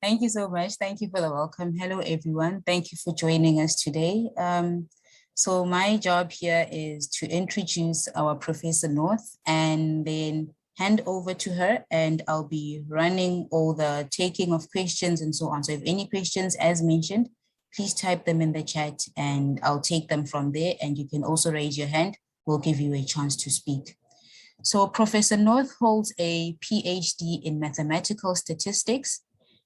Thank you so much. Thank you for the welcome. Hello, everyone. Thank you for joining us today. So my job here is to introduce our Professor North and then hand over to her, and I'll be running all the taking of questions and so on. So if any questions, as mentioned, please type them in the chat and I'll take them from there. And you can also raise your hand. We'll give you a chance to speak. So Professor North holds a PhD in mathematical statistics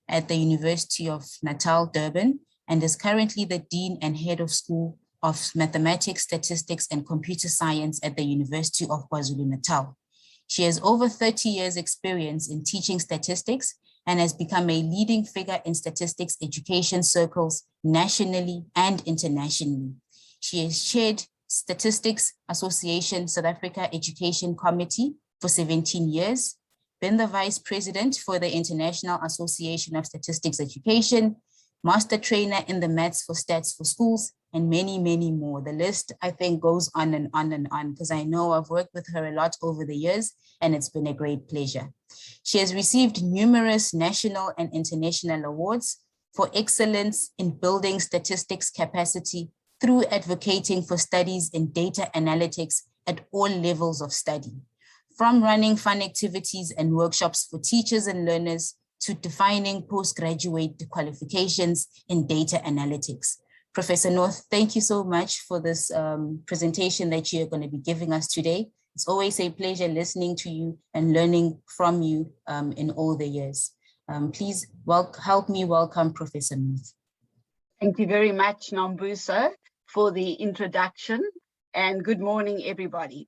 at the University of Natal, Durban, and is currently the Dean and Head of School of Mathematics, Statistics, and Computer Science at the University of KwaZulu-Natal. She has over 30 years experience in teaching statistics and has become a leading figure in statistics education circles nationally and internationally. She has chaired Statistics Association South Africa Education Committee for 17 years, been the Vice President for the International Association of Statistics Education, Master Trainer in the Maths for Stats for Schools, and many, many more. The list, I think, goes on and on and on, because I know I've worked with her a lot over the years, and it's been a great pleasure. She has received numerous national and international awards for excellence in building statistics capacity through advocating for studies in data analytics at all levels of study, from running fun activities and workshops for teachers and learners to defining postgraduate qualifications in data analytics. Professor North, thank you so much for this presentation that you're going to be giving us today. It's always a pleasure listening to you and learning from you in all the years. Please help me welcome Professor North. Thank you very much, Nambuso, for the introduction, and good morning, everybody.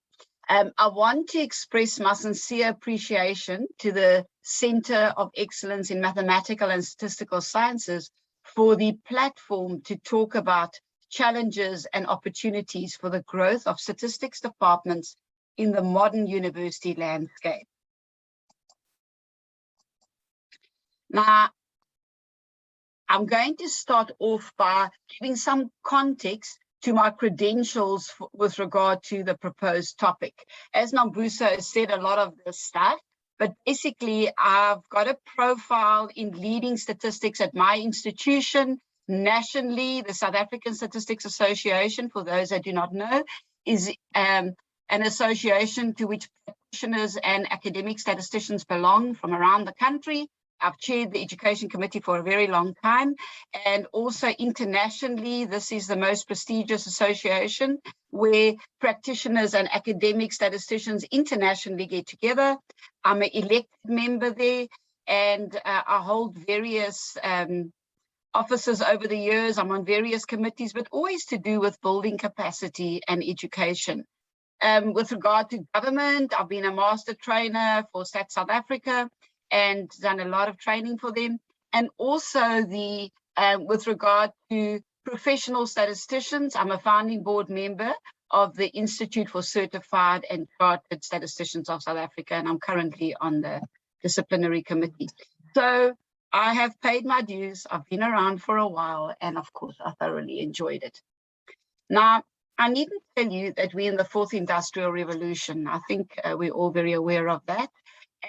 I want to express my sincere appreciation to the Center of Excellence in Mathematical and Statistical Sciences for the platform to talk about challenges and opportunities for the growth of statistics departments in the modern university landscape. Now, I'm going to start off by giving some context to my credentials with regard to the proposed topic. As Nambuso has said a lot of this stuff, but basically I've got a profile in leading statistics at my institution nationally. The South African Statistics Association, for those that do not know, is an association to which practitioners and academic statisticians belong from around the country. I've chaired the education committee for a very long time, and also internationally, this is the most prestigious association where practitioners and academic statisticians internationally get together. I'm an elected member there, and I hold various offices over the years. I'm on various committees, but always to do with building capacity and education. With regard to government, I've been a master trainer for Stats South Africa, and done a lot of training for them. And also with regard to professional statisticians, I'm a founding board member of the Institute for Certified and Chartered Statisticians of South Africa, and I'm currently on the disciplinary committee. So I have paid my dues, I've been around for a while, and of course I thoroughly enjoyed it. Now, I needn't tell you that we're in the fourth industrial revolution. I think we're all very aware of that.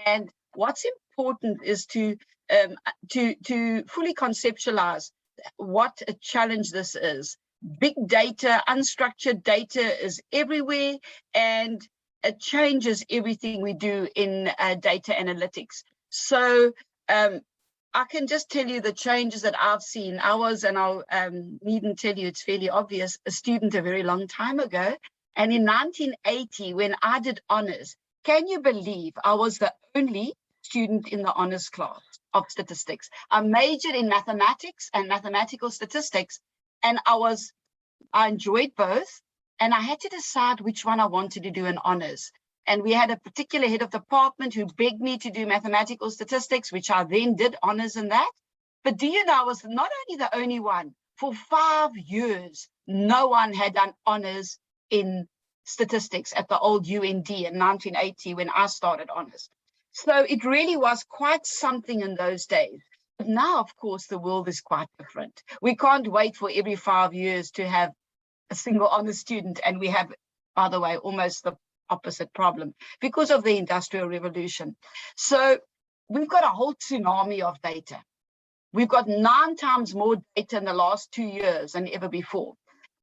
And what's important is to fully conceptualize what a challenge this is. Big data, unstructured data is everywhere, and it changes everything we do in data analytics. So I can just tell you the changes that I've seen. I was, and I'll needn't tell you, it's fairly obvious, a student a very long time ago. And in 1980, when I did honors, can you believe I was the only student in the honors class of statistics? I majored in mathematics and mathematical statistics, and I enjoyed both, and I had to decide which one I wanted to do in honors. And we had a particular head of department who begged me to do mathematical statistics, which I then did honors in that. But do you know, I was not only the only one. For 5 years, no one had done honors in statistics at the old UND in 1980 when I started honors. So it really was quite something in those days. But now, of course, the world is quite different. We can't wait for every 5 years to have a single honors student, and we have, by the way, almost the opposite problem because of the Industrial Revolution. So we've got a whole tsunami of data. We've got 9 times more data in the last 2 years than ever before.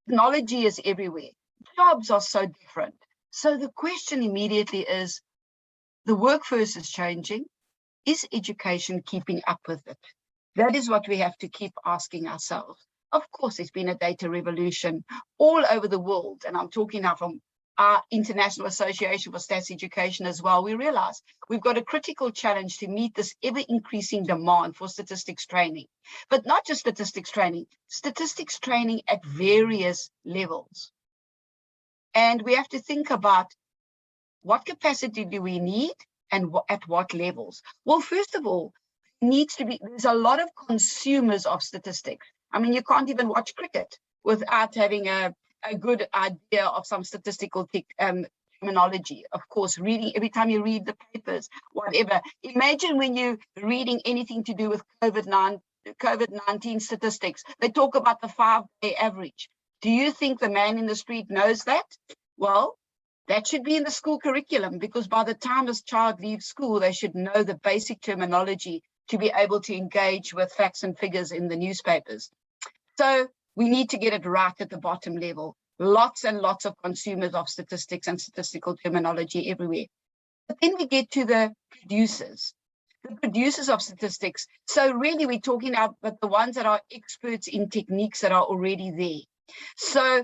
Technology is everywhere. Jobs are so different. So the question immediately is, the workforce is changing. Is education keeping up with it? That is what we have to keep asking ourselves. Of course, there's been a data revolution all over the world, and I'm talking now from our International Association for Stats Education as well. We realize we've got a critical challenge to meet this ever-increasing demand for statistics training, but not just statistics training at various levels. And we have to think about what capacity do we need and at what levels? Well, first of all, there's a lot of consumers of statistics. I mean, you can't even watch cricket without having a good idea of some statistical terminology. Of course, reading, every time you read the papers, whatever. Imagine when you're reading anything to do with COVID-19 statistics, they talk about the 5-day average. Do you think the man in the street knows that? Well, that should be in the school curriculum, because by the time this child leaves school, they should know the basic terminology to be able to engage with facts and figures in the newspapers. So we need to get it right at the bottom level. Lots and lots of consumers of statistics and statistical terminology everywhere. But then we get to the producers of statistics. So really we're talking about the ones that are experts in techniques that are already there. So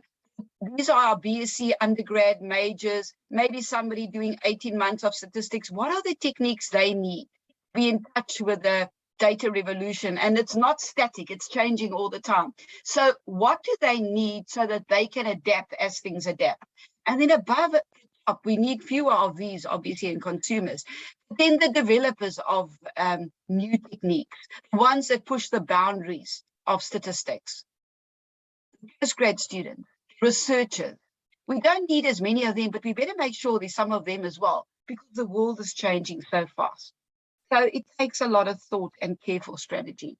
these are our BSc undergrad majors, maybe somebody doing 18 months of statistics. What are the techniques they need? Be in touch with the data revolution, and it's not static, it's changing all the time. So what do they need so that they can adapt as things adapt? And then above it, we need fewer of these, obviously, in consumers. Then the developers of new techniques, the ones that push the boundaries of statistics. Postgrad students, researchers. We don't need as many of them, but we better make sure there's some of them as well, because the world is changing so fast. So it takes a lot of thought and careful strategy.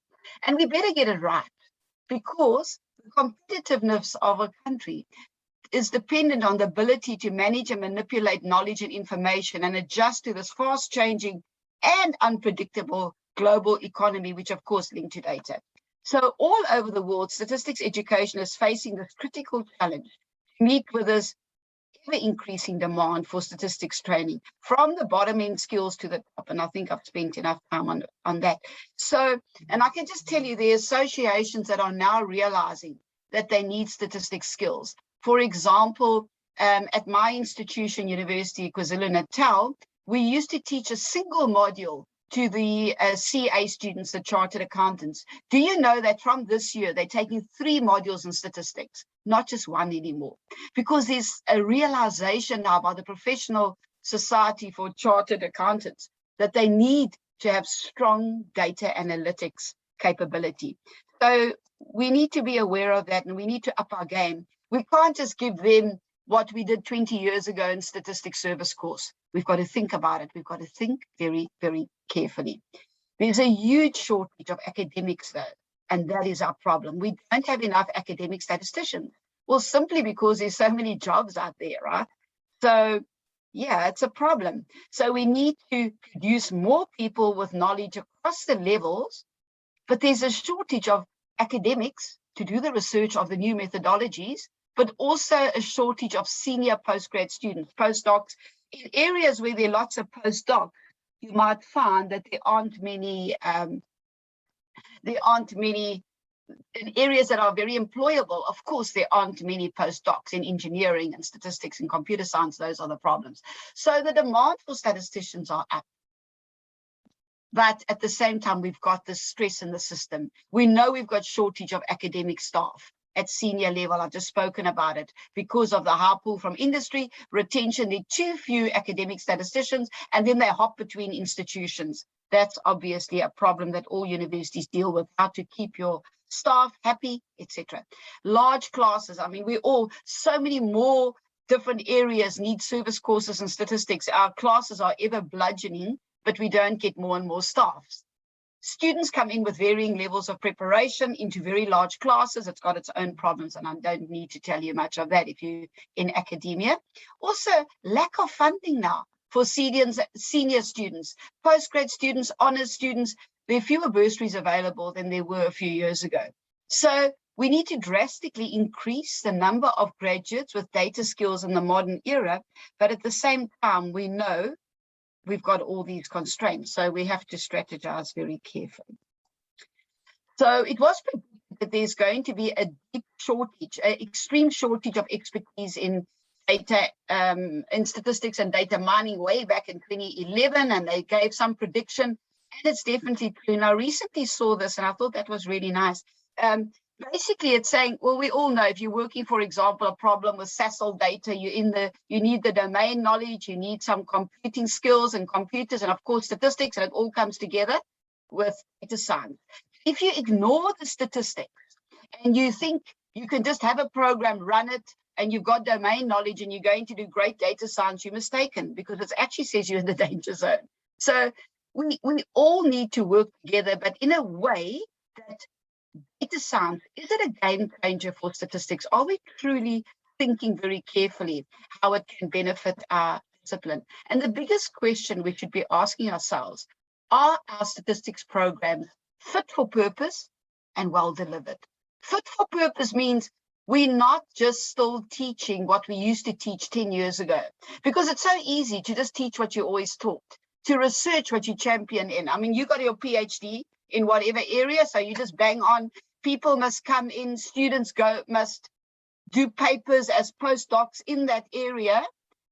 And we better get it right, because the competitiveness of a country is dependent on the ability to manage and manipulate knowledge and information and adjust to this fast changing and unpredictable global economy, which of course linked to data. So all over the world, statistics education is facing this critical challenge to meet with this ever-increasing demand for statistics training, from the bottom-end skills to the top. And I think I've spent enough time on that. So, and I can just tell you, the associations that are now realizing that they need statistics skills. For example, at my institution, University KwaZulu-Natal, we used to teach a single module to the CA students, the chartered accountants. Do you know that from this year, they're taking 3 modules in statistics, not just 1 anymore? Because there's a realization now by the professional society for chartered accountants that they need to have strong data analytics capability. So we need to be aware of that, and we need to up our game. We can't just give them what we did 20 years ago in statistics service course. We've got to think about it. We've got to think very, very carefully. There's a huge shortage of academics though, and that is our problem. We don't have enough academic statisticians. Well, simply because there's so many jobs out there, right? So yeah, it's a problem. So we need to produce more people with knowledge across the levels, but there's a shortage of academics to do the research of the new methodologies, but also a shortage of senior postgrad students, postdocs. In areas where there are lots of postdocs, you might find that there aren't many in areas that are very employable. Of course, there aren't many postdocs in engineering and statistics and computer science. Those are the problems. So the demand for statisticians are up. But at the same time, we've got this stress in the system. We know we've got shortage of academic staff at senior level. I've just spoken about it. Because of the high pull from industry, retention, there are too few academic statisticians, and then they hop between institutions. That's obviously a problem that all universities deal with, how to keep your staff happy, etc. Large classes, I mean, so many more different areas need service courses and statistics. Our classes are ever bludgeoning, but we don't get more and more staff. Students come in with varying levels of preparation into very large classes. It's got its own problems, and I don't need to tell you much of that if you're in academia. Also, lack of funding now for senior students, postgrad students, honors students. there are fewer bursaries available than there were a few years ago. So we need to drastically increase the number of graduates with data skills in the modern era, but at the same time, we know we've got all these constraints, so we have to strategize very carefully. So it was predicted that there's going to be a deep shortage, an extreme shortage of expertise in data, in statistics and data mining way back in 2011, and they gave some prediction, and it's definitely true. And I recently saw this, and I thought that was really nice. Basically, it's saying, well, we all know if you're working, for example, a problem with SASL data, you need the domain knowledge, you need some computing skills and computers, and of course statistics, and it all comes together with data science. If you ignore the statistics and you think you can just have a program, run it, and you've got domain knowledge and you're going to do great data science, you're mistaken, because it actually says you're in the danger zone. So we all need to work together, but in a way that data science, is it a game changer for statistics? Are we truly thinking very carefully how it can benefit our discipline? And the biggest question we should be asking ourselves, are our statistics programs fit for purpose and well delivered? Fit for purpose means we're not just still teaching what we used to teach 10 years ago, because it's so easy to just teach what you always taught, to research what you champion in. I mean, you got your PhD in whatever area, so you just bang on. People must come in, students must do papers as postdocs in that area.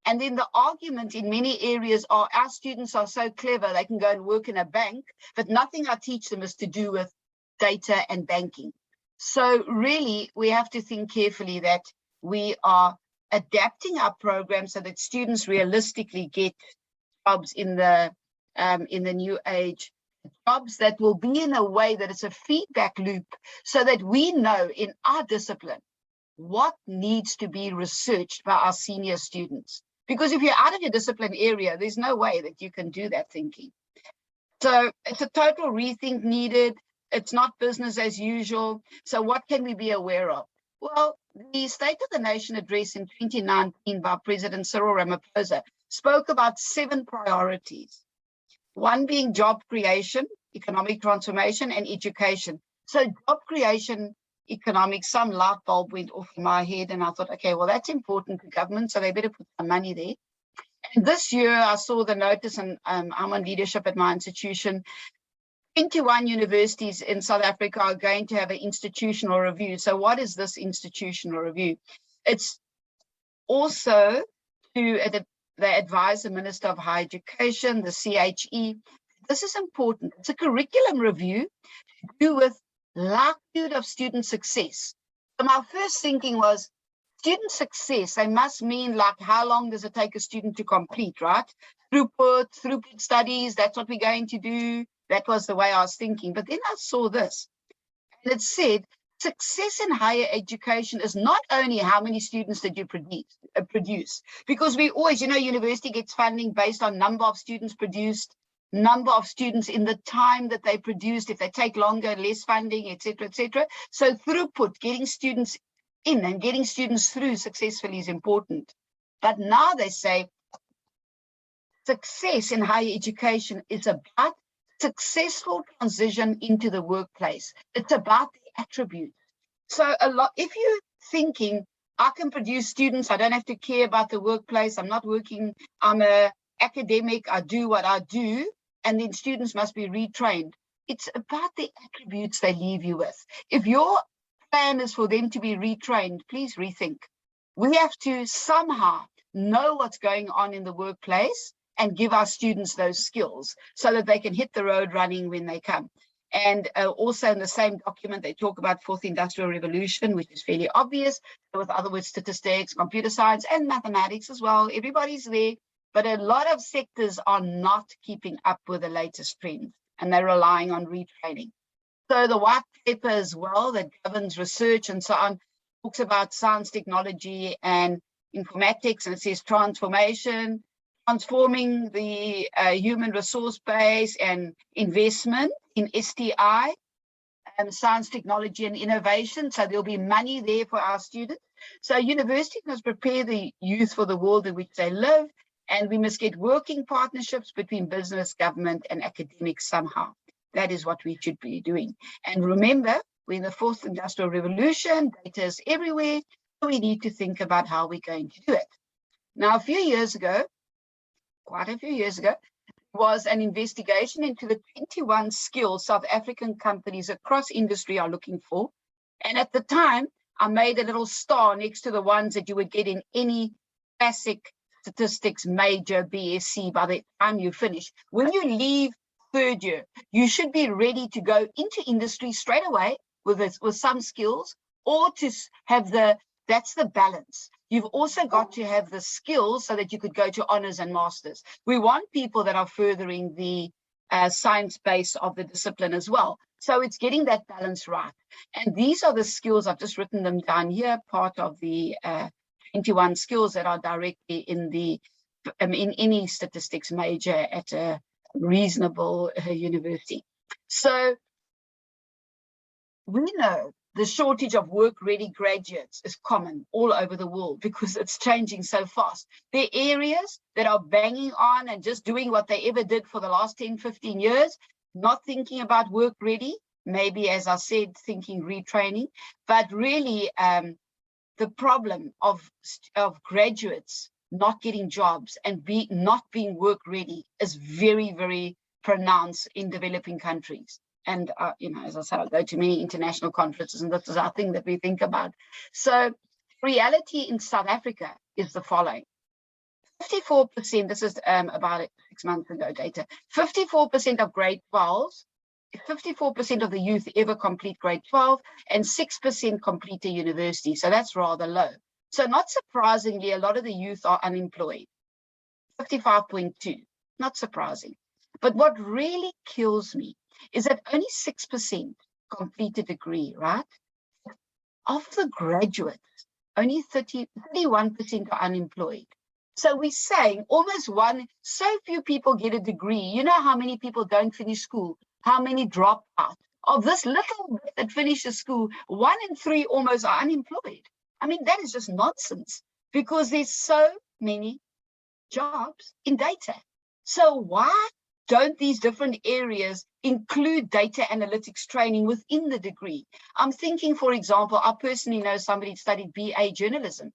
And then the argument in many areas are our students are so clever, they can go and work in a bank, but nothing I teach them is to do with data and banking. So really, we have to think carefully that we are adapting our program so that students realistically get jobs in the new age, jobs that will be in a way that it's a feedback loop, so that we know in our discipline what needs to be researched by our senior students. Because if you're out of your discipline area, there's no way that you can do that thinking. So it's a total rethink needed. It's not business as usual. So what can we be aware of? Well, the State of the Nation address in 2019 by President Cyril Ramaphosa spoke about 7 priorities. One being job creation, economic transformation, and education. So job creation, economics, some light bulb went off in my head, and I thought, okay, well, that's important to government, so they better put some money there. And this year I saw the notice, and I'm on leadership at my institution. 21 universities in South Africa are going to have an institutional review. So what is this institutional review? It's also to they advise the Minister of Higher Education, the CHE. This is important. It's a curriculum review to do with likelihood of student success. So my first thinking was, student success, they must mean like how long does it take a student to complete, right? Throughput studies, that's what we're going to do. That was the way I was thinking. But then I saw this, and it said, success in higher education is not only how many students did you produce, because we always, university gets funding based on number of students produced, number of students in the time that they produced. If they take longer, less funding, etc., etc. So throughput, getting students in and getting students through successfully is important. But now they say success in higher education is about successful transition into the workplace. It's about the attributes. So if you're thinking, I can produce students, I don't have to care about the workplace, I'm not working, I'm an academic, I do what I do, and then students must be retrained. It's about the attributes they leave you with. If your plan is for them to be retrained, please rethink. We have to somehow know what's going on in the workplace and give our students those skills so that they can hit the road running when they come. And also in the same document, they talk about fourth industrial revolution, which is fairly obvious. With other words, statistics, computer science, and mathematics as well. Everybody's there, but a lot of sectors are not keeping up with the latest trends, and they're relying on retraining. So the white paper as well that governs research and so on talks about science, technology, and informatics, and it says transformation, transforming the human resource base and investment in STI, science, technology, and innovation. So there'll be money there for our students. So university must prepare the youth for the world in which they live, and we must get working partnerships between business, government, and academics somehow. that is what we should be doing. And remember, we're in the fourth industrial revolution, data is everywhere, so we need to think about how we're going to do it. Now, a few years ago, quite a few years ago, was an investigation into the 21 skills South African companies across industry are looking for. And at the time, I made a little star next to the ones that you would get in any classic statistics major BSc by the time you finish. When you leave third year, you should be ready to go into industry straight away with some skills, or to have that's the balance. You've also got to have the skills so that you could go to honors and masters. We want people that are furthering the science base of the discipline as well. So it's getting that balance right. And these are the skills, I've just written them down here, part of the 21 skills that are directly in any statistics major at a reasonable university. So we know the shortage of work-ready graduates is common all over the world because it's changing so fast. There are areas that are banging on and just doing what they ever did for the last 10, 15 years, not thinking about work-ready, maybe, as I said, thinking retraining, but really the problem of graduates not getting jobs and not being work-ready is very, very pronounced in developing countries. And, as I said, I go to many international conferences, and this is our thing that we think about. So reality in South Africa is the following. 54%, this is about 6 months ago data, 54% of grade 12s, 54% of the youth ever complete grade 12, and 6% complete a university. So that's rather low. So not surprisingly, a lot of the youth are unemployed. 55.2, not surprising. But what really kills me is that only 6% complete a degree, right? Of the graduates, only 31% are unemployed. So we're saying almost so few people get a degree. You know how many people don't finish school, how many drop out. Of this little bit that finishes school, 1 in 3 almost are unemployed. I mean, that is just nonsense because there's so many jobs in data. So why don't these different areas include data analytics training within the degree? I'm thinking, for example, I personally know somebody studied BA journalism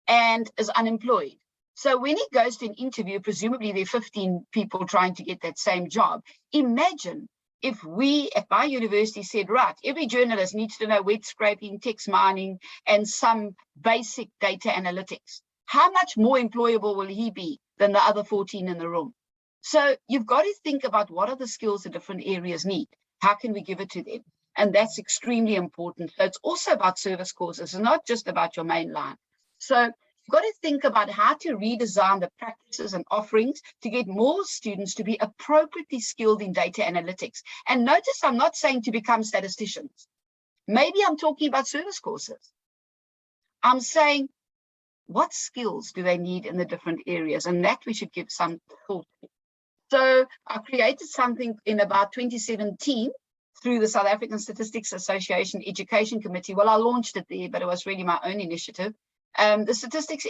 and is unemployed. So when he goes to an interview, presumably there are 15 people trying to get that same job. Imagine if my university said, right, every journalist needs to know web scraping, text mining, and some basic data analytics. How much more employable will he be than the other 14 in the room? So you've got to think about what are the skills the different areas need. How can we give it to them? And that's extremely important. So it's also about service courses. It's not just about your main line. So you've got to think about how to redesign the practices and offerings to get more students to be appropriately skilled in data analytics. And notice I'm not saying to become statisticians. Maybe I'm talking about service courses. I'm saying what skills do they need in the different areas, and that we should give some thought to. So I created something in about 2017 through the South African Statistics Association Education Committee. Well, I launched it there, but it was really my own initiative. The Statistics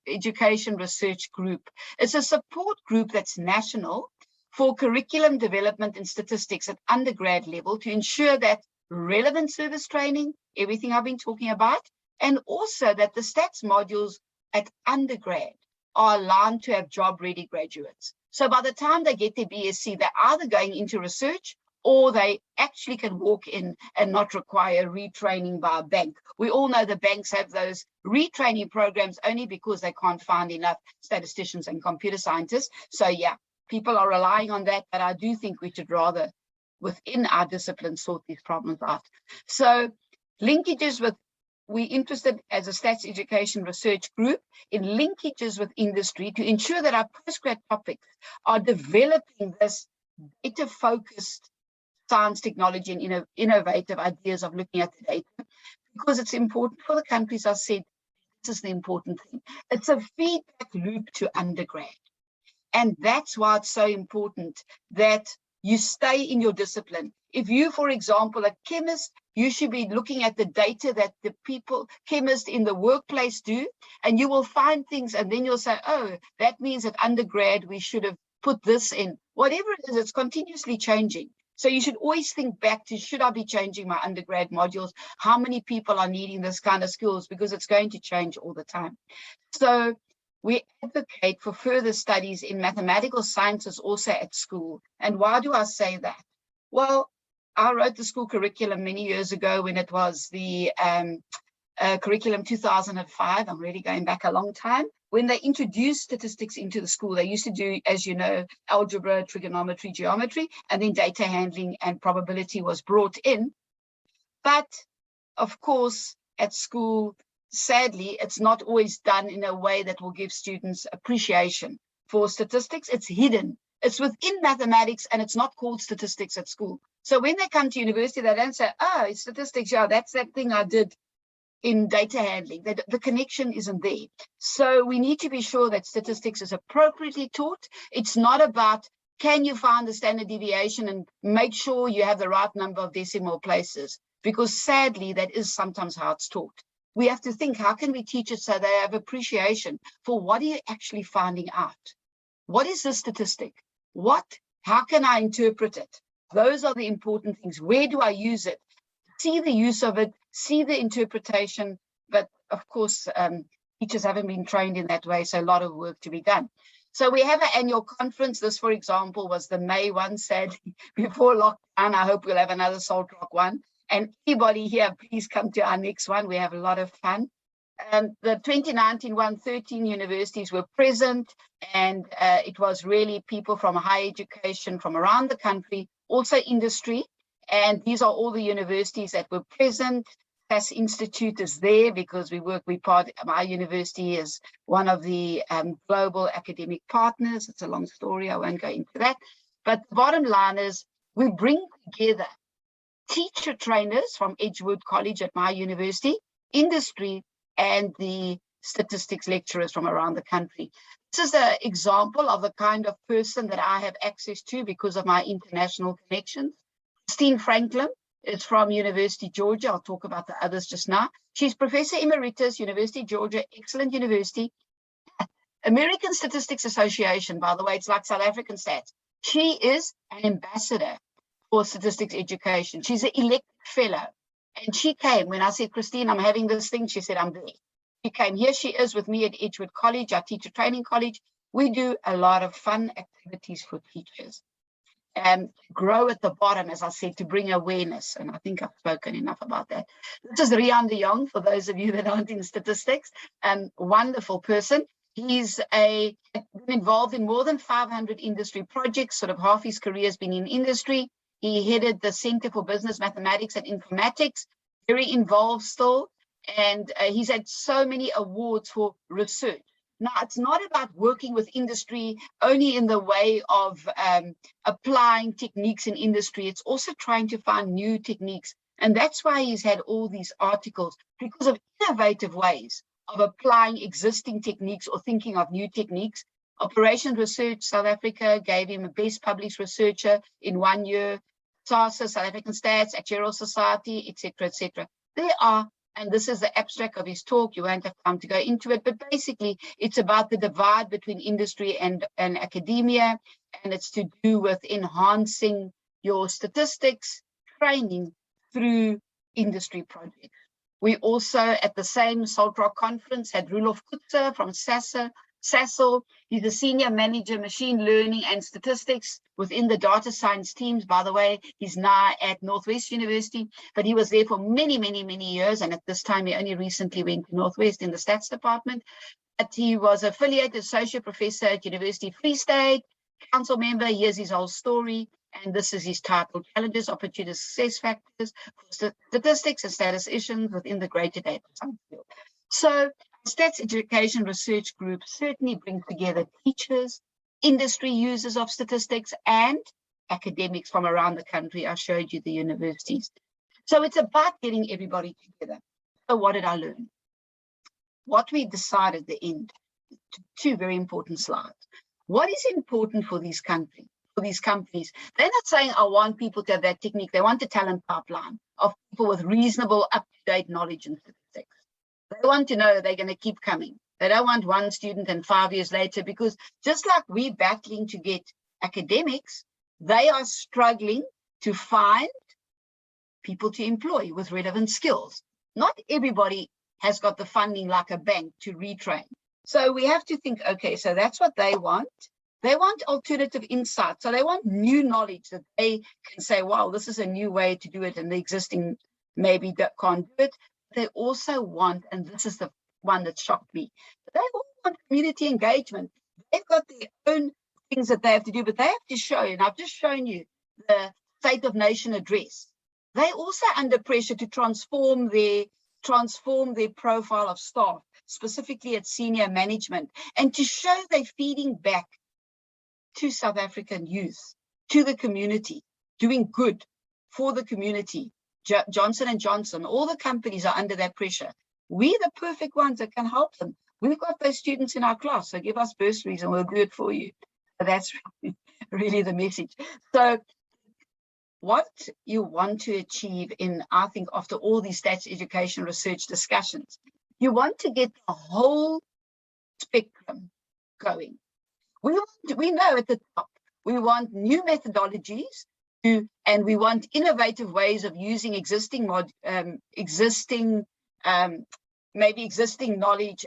Education Research Group. It's a support group that's national for curriculum development in statistics at undergrad level to ensure that relevant service training, everything I've been talking about, and also that the stats modules at undergrad are aligned to have job-ready graduates. So by the time they get their BSc, they're either going into research or they actually can walk in and not require retraining by a bank. We all know the banks have those retraining programs only because they can't find enough statisticians and computer scientists. So yeah, people are relying on that, but I do think we should rather, within our discipline, sort these problems out. So linkages with, we're interested as a stats education research group in linkages with industry to ensure that our postgrad topics are developing this data-focused science, technology, and innovative ideas of looking at the data, because it's important for the countries. I said, this is the important thing. It's a feedback loop to undergrad. And that's why it's so important that you stay in your discipline. If you, for example, a chemist, you should be looking at the data that the chemists in the workplace do, and you will find things, and then you'll say, oh, that means at undergrad, we should have put this in. Whatever it is, it's continuously changing. So you should always think back to, should I be changing my undergrad modules? How many people are needing this kind of skills? Because it's going to change all the time. So we advocate for further studies in mathematical sciences also at school. And why do I say that? Well, I wrote the school curriculum many years ago when it was the curriculum 2005. I'm really going back a long time. When they introduced statistics into the school, they used to do, as you know, algebra, trigonometry, geometry, and then data handling and probability was brought in. But of course, at school, sadly, it's not always done in a way that will give students appreciation for statistics. It's hidden. It's within mathematics, and it's not called statistics at school. So when they come to university, they don't say, oh, it's statistics. Yeah, that's that thing I did in data handling. The connection isn't there. So we need to be sure that statistics is appropriately taught. It's not about, can you find the standard deviation and make sure you have the right number of decimal places? Because sadly, that is sometimes how it's taught. We have to think, how can we teach it so they have appreciation for what are you actually finding out? What is the statistic? How can I interpret it? Those are the important things. Where do I use it? See the use of it, see the interpretation, but of course, teachers haven't been trained in that way, so a lot of work to be done. So we have an annual conference. This, for example, was the May one, sadly, before lockdown. I hope we'll have another Salt Rock one. And anybody here, please come to our next one. We have a lot of fun. The 2019 one, 13 universities were present, and it was really people from higher education from around the country, also industry. And these are all the universities that were present. CoE-MaSS Institute is there because my university is one of the global academic partners. It's a long story, I won't go into that. But the bottom line is we bring together teacher trainers from Edgewood College at my university, industry, and the statistics lecturers from around the country. This is an example of the kind of person that I have access to because of my international connections. Christine Franklin is from University Georgia. I'll talk about the others just now. She's Professor Emeritus, University Georgia, excellent university. American Statistics Association, by the way, it's like South African stats. She is an ambassador for statistics education. She's an elected fellow. And she came when I said, Christine, I'm having this thing. She said, I'm there. She came. Here she is with me at Edgewood College, our teacher training college. We do a lot of fun activities for teachers. And grow at the bottom, as I said, to bring awareness. And I think I've spoken enough about that. This is Rohan Young, for those of you that aren't in statistics, wonderful person. He's been involved in more than 500 industry projects, sort of half his career has been in industry. He headed the Center for Business Mathematics and Informatics, very involved still. And he's had so many awards for research. Now, it's not about working with industry only in the way of applying techniques in industry. It's also trying to find new techniques. And that's why he's had all these articles, because of innovative ways of applying existing techniques or thinking of new techniques. Operations Research South Africa gave him a Best Published Researcher in 1 year. SASA, South African Stats, Actuarial Society, etc., etc. There are, and this is the abstract of his talk. You won't have time to go into it, but basically it's about the divide between industry and academia, and it's to do with enhancing your statistics training through industry projects. We also, at the same Salt Rock conference, had Roelof Kutzer from SASL. He's a senior manager, machine learning and statistics within the data science teams. By the way, he's now at Northwest University, but he was there for many, many, many years. And at this time, he only recently went to Northwest in the stats department. But he was affiliated associate professor at University of Free State, council member. Here's his whole story. And this is his title, Challenges, Opportunities, Success Factors for Statistics and Statisticians within the Greater Data Science field. So Stats Education Research Group certainly brings together teachers, industry users of statistics, and academics from around the country. I showed you the universities. So it's about getting everybody together. So what did I learn? What we decided at the end, two very important slides. What is important for these countries? For these companies, they're not saying, I want people to have that technique. They want a talent pipeline of people with reasonable, up-to-date knowledge in statistics. They want to know that they're going to keep coming. They don't want one student and 5 years later, because just like we're battling to get academics, they are struggling to find people to employ with relevant skills. Not everybody has got the funding like a bank to retrain. So we have to think, okay, so that's what they want. They want alternative insight. So they want new knowledge that they can say, wow, this is a new way to do it, and the existing maybe can't do it. They also want, and this is the one that shocked me, they all want community engagement. They've got their own things that they have to do, but they have to show, and I've just shown you the State of Nation address. They're also under pressure to transform their profile of staff, specifically at senior management, and to show they're feeding back to South African youth, to the community, doing good for the community. Johnson & Johnson, all the companies are under that pressure. We're the perfect ones that can help them. We've got those students in our class, so give us bursaries and we'll do it for you. So that's really the message. So what you want to achieve in, I think, after all these stats education research discussions, you want to get the whole spectrum going. We know at the top, we want new methodologies and we want innovative ways of using existing knowledge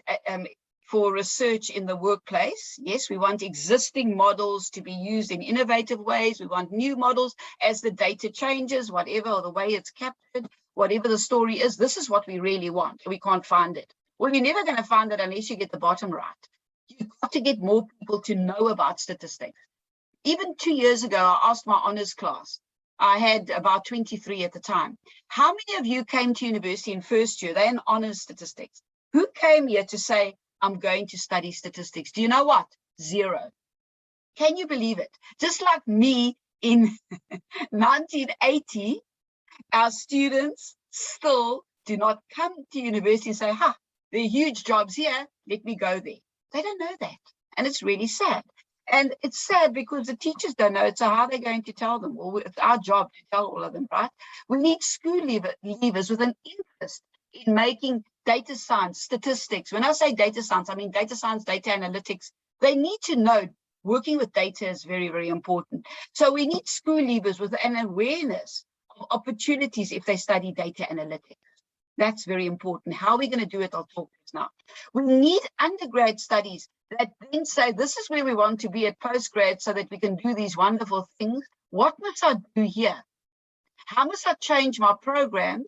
for research in the workplace. Yes, we want existing models to be used in innovative ways. We want new models as the data changes, whatever, or the way it's captured, whatever the story is. This is what we really want. We can't find it. Well, you're never going to find it unless you get the bottom right. You've got to get more people to know about statistics. Even 2 years ago, I asked my honors class. I had about 23 at the time. How many of you came to university in first year? They're in honors statistics. Who came here to say, I'm going to study statistics? Do you know what? 0. Can you believe it? Just like me in 1980, our students still do not come to university and say, there are huge jobs here, let me go there. They don't know that. And it's really sad. And it's sad because the teachers don't know it, so how are they going to tell them? Well, it's our job to tell all of them, right? We need school leavers with an interest in making data science, statistics. When I say data science, I mean data science, data analytics. They need to know working with data is very, very important. So we need school leavers with an awareness of opportunities if they study data analytics. That's very important. How are we going to do it? I'll talk this now. We need undergrad studies that then say, this is where we want to be at postgrad so that we can do these wonderful things. What must I do here? How must I change my programs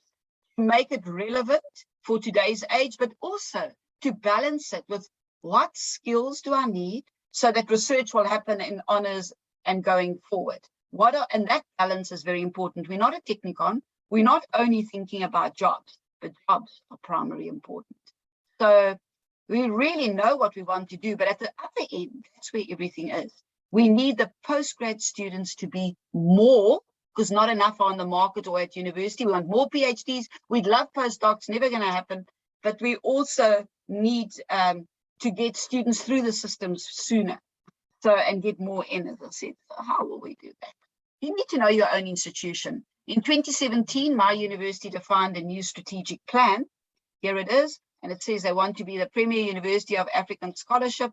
to make it relevant for today's age, but also to balance it with what skills do I need so that research will happen in honors and going forward? And that balance is very important. We're not a technicon. We're not only thinking about jobs, but jobs are primarily important. So we really know what we want to do, but at the upper end, that's where everything is. We need the postgrad students to be more, because not enough are on the market or at university. We want more PhDs. We'd love postdocs, never going to happen, but we also need to get students through the systems sooner. So, and get more in, as I said. So how will we do that? You need to know your own institution. In 2017, my university defined a new strategic plan. Here it is. And it says they want to be the premier university of African scholarship.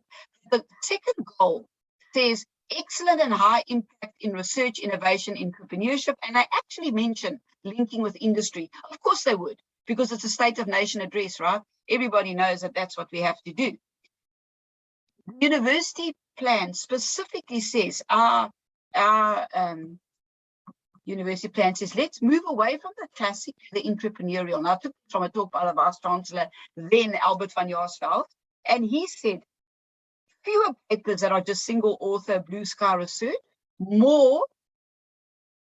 The second goal says excellent and high impact in research, innovation, entrepreneurship. And they actually mention linking with industry. Of course they would, because it's a State of Nation address, right? Everybody knows that that's what we have to do. The university plan specifically says our university plan says, let's move away from the classic to the entrepreneurial. Now, I took from a talk by the Vice Chancellor, then Albert van Jaarsveld, and he said, fewer papers that are just single author, blue sky research, more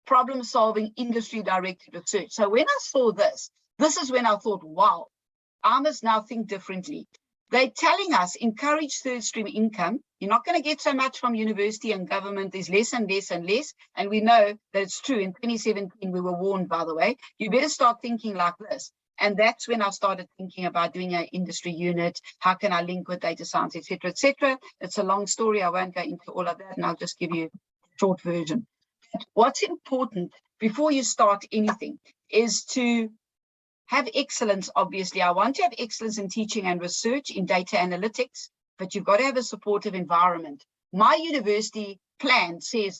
problem-solving, industry-directed research. So when I saw this is when I thought, wow, I must now think differently. They're telling us, encourage third stream income. You're not going to get so much from university and government. There's less and less and less. And we know that it's true. In 2017, we were warned, by the way, you better start thinking like this. And that's when I started thinking about doing an industry unit. How can I link with data science, et cetera, et cetera. It's a long story. I won't go into all of that. And I'll just give you a short version. But what's important before you start anything is to have excellence. Obviously, I want to have excellence in teaching and research in data analytics, but you've got to have a supportive environment. My university plan says,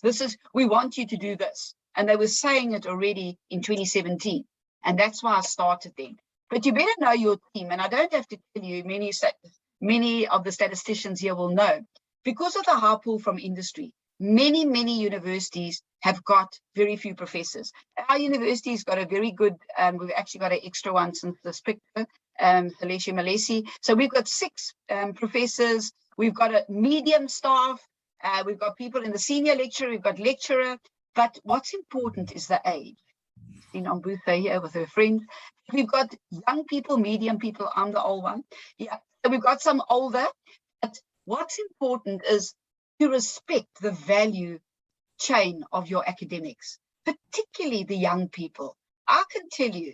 we want you to do this. And they were saying it already in 2017. And that's why I started then. But you better know your team. And I don't have to tell you, many of the statisticians here will know. Because of the high pull from industry, many universities have got very few professors. Our university's got a very good, we've actually got an extra one since the Spectre, Malesi. So we've got 6 professors. We've got a medium staff. We've got people in the senior lecturer. We've got lecturer. But what's important is the age. Seen Ambutha here with her friends. We've got young people, medium people. I'm the old one. Yeah. So we've got some older. But what's important is to respect the value chain of your academics, particularly the young people. I can tell you,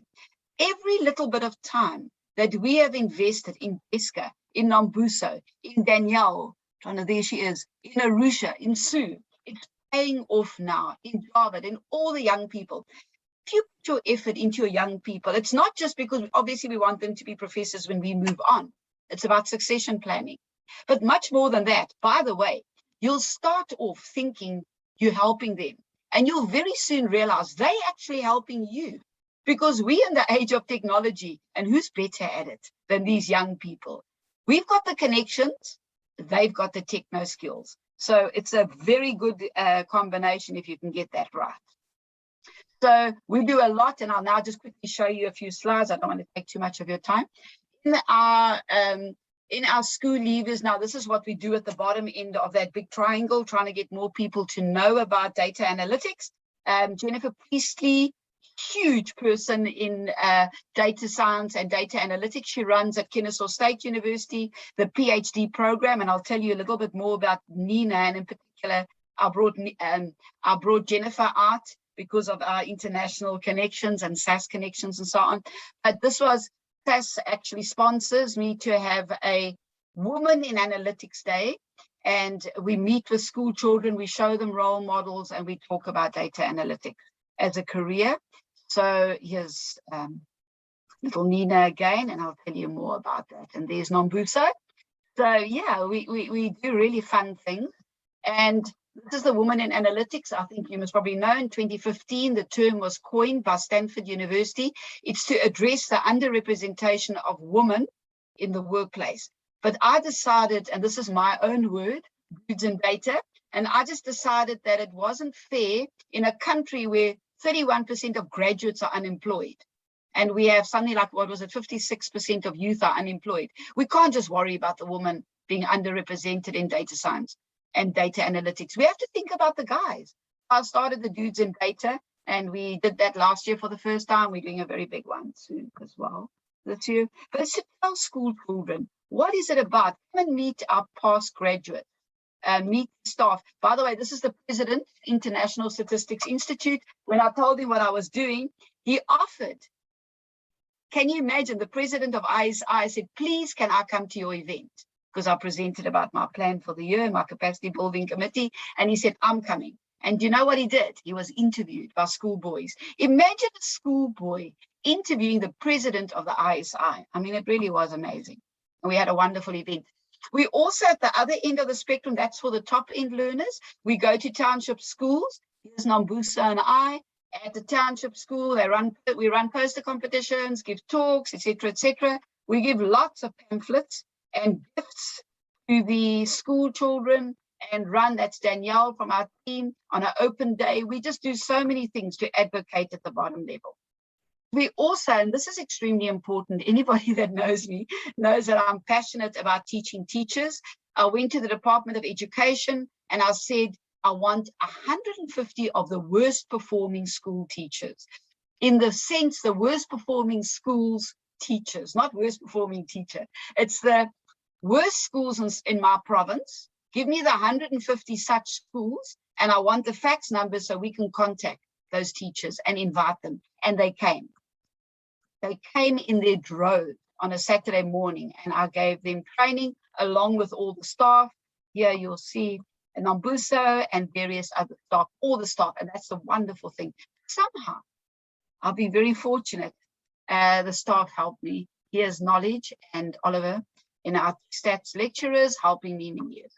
every little bit of time that we have invested in Eska, in Nambuso, in Danielle, there she is, in Arusha, in Sue, it's paying off now, in Javed, in all the young people. If you put your effort into your young people, it's not just because obviously we want them to be professors when we move on. It's about succession planning. But much more than that, by the way, you'll start off thinking you're helping them. And you'll very soon realize they're actually helping you. Because we're in the age of technology, and who's better at it than these young people? We've got the connections, they've got the techno skills. So it's a very good combination if you can get that right. So we do a lot, and I'll now just quickly show you a few slides. I don't want to take too much of your time. In our school leavers, now this is what we do at the bottom end of that big triangle, trying to get more people to know about data analytics. Jennifer Priestley, huge person in data science and data analytics. She runs at Kennesaw State University, the PhD program, and I'll tell you a little bit more about Nina, and in particular, I brought Jennifer out because of our international connections and SAS connections and so on. But this was, SAS actually sponsors me to have a Woman in Analytics Day, and we meet with school children, we show them role models, and we talk about data analytics as a career. So here's little Nina again, and I'll tell you more about that. And there's Nombuso. So yeah, we do really fun things. And this is the Woman in Analytics. I think you must probably know in 2015, the term was coined by Stanford University. It's to address the underrepresentation of women in the workplace. But I decided, and this is my own word, goods and data, and I just decided that it wasn't fair in a country where 31% of graduates are unemployed. And we have something like, 56% of youth are unemployed. We can't just worry about the woman being underrepresented in data science and data analytics. We have to think about the guys. I started the Dudes in Data, and we did that last year for the first time. We're doing a very big one soon as well this year. But it's to tell school children, what is it about? Come and meet our past graduates, meet staff. By the way, this is the president, International Statistics Institute. When I told him what I was doing, he offered. Can you imagine? The president of ISI said, please, can I come to your event? Because I presented about my plan for the year, my capacity building committee, and he said, I'm coming. And do you know what he did? He was interviewed by schoolboys. Imagine a schoolboy interviewing the president of the ISI. I mean, it really was amazing. And we had a wonderful event. We also, at the other end of the spectrum, that's for the top end learners, we go to township schools. Here's Nambusa and I. At the township school, we run poster competitions, give talks, etc., etc. We give lots of pamphlets and gifts to the school children and run, that's Danielle from our team, on an open day. We just do so many things to advocate at the bottom level. We also, and this is extremely important, anybody that knows me knows that I'm passionate about teaching teachers. I went to the Department of Education and I said, I want 150 of the worst performing school teachers. In the sense, the worst performing schools teachers, not worst performing teacher. It's the worst schools in my province. Give me the 150 such schools, and I want the fax numbers so we can contact those teachers and invite them. And they came. They came in their droves on a Saturday morning, and I gave them training along with all the staff. Here you'll see Nambuso and various other staff, all the staff, and that's the wonderful thing. Somehow, I'll be very fortunate. The staff helped me. Here's Knowledge and Oliver in our stats lecturers helping me in years.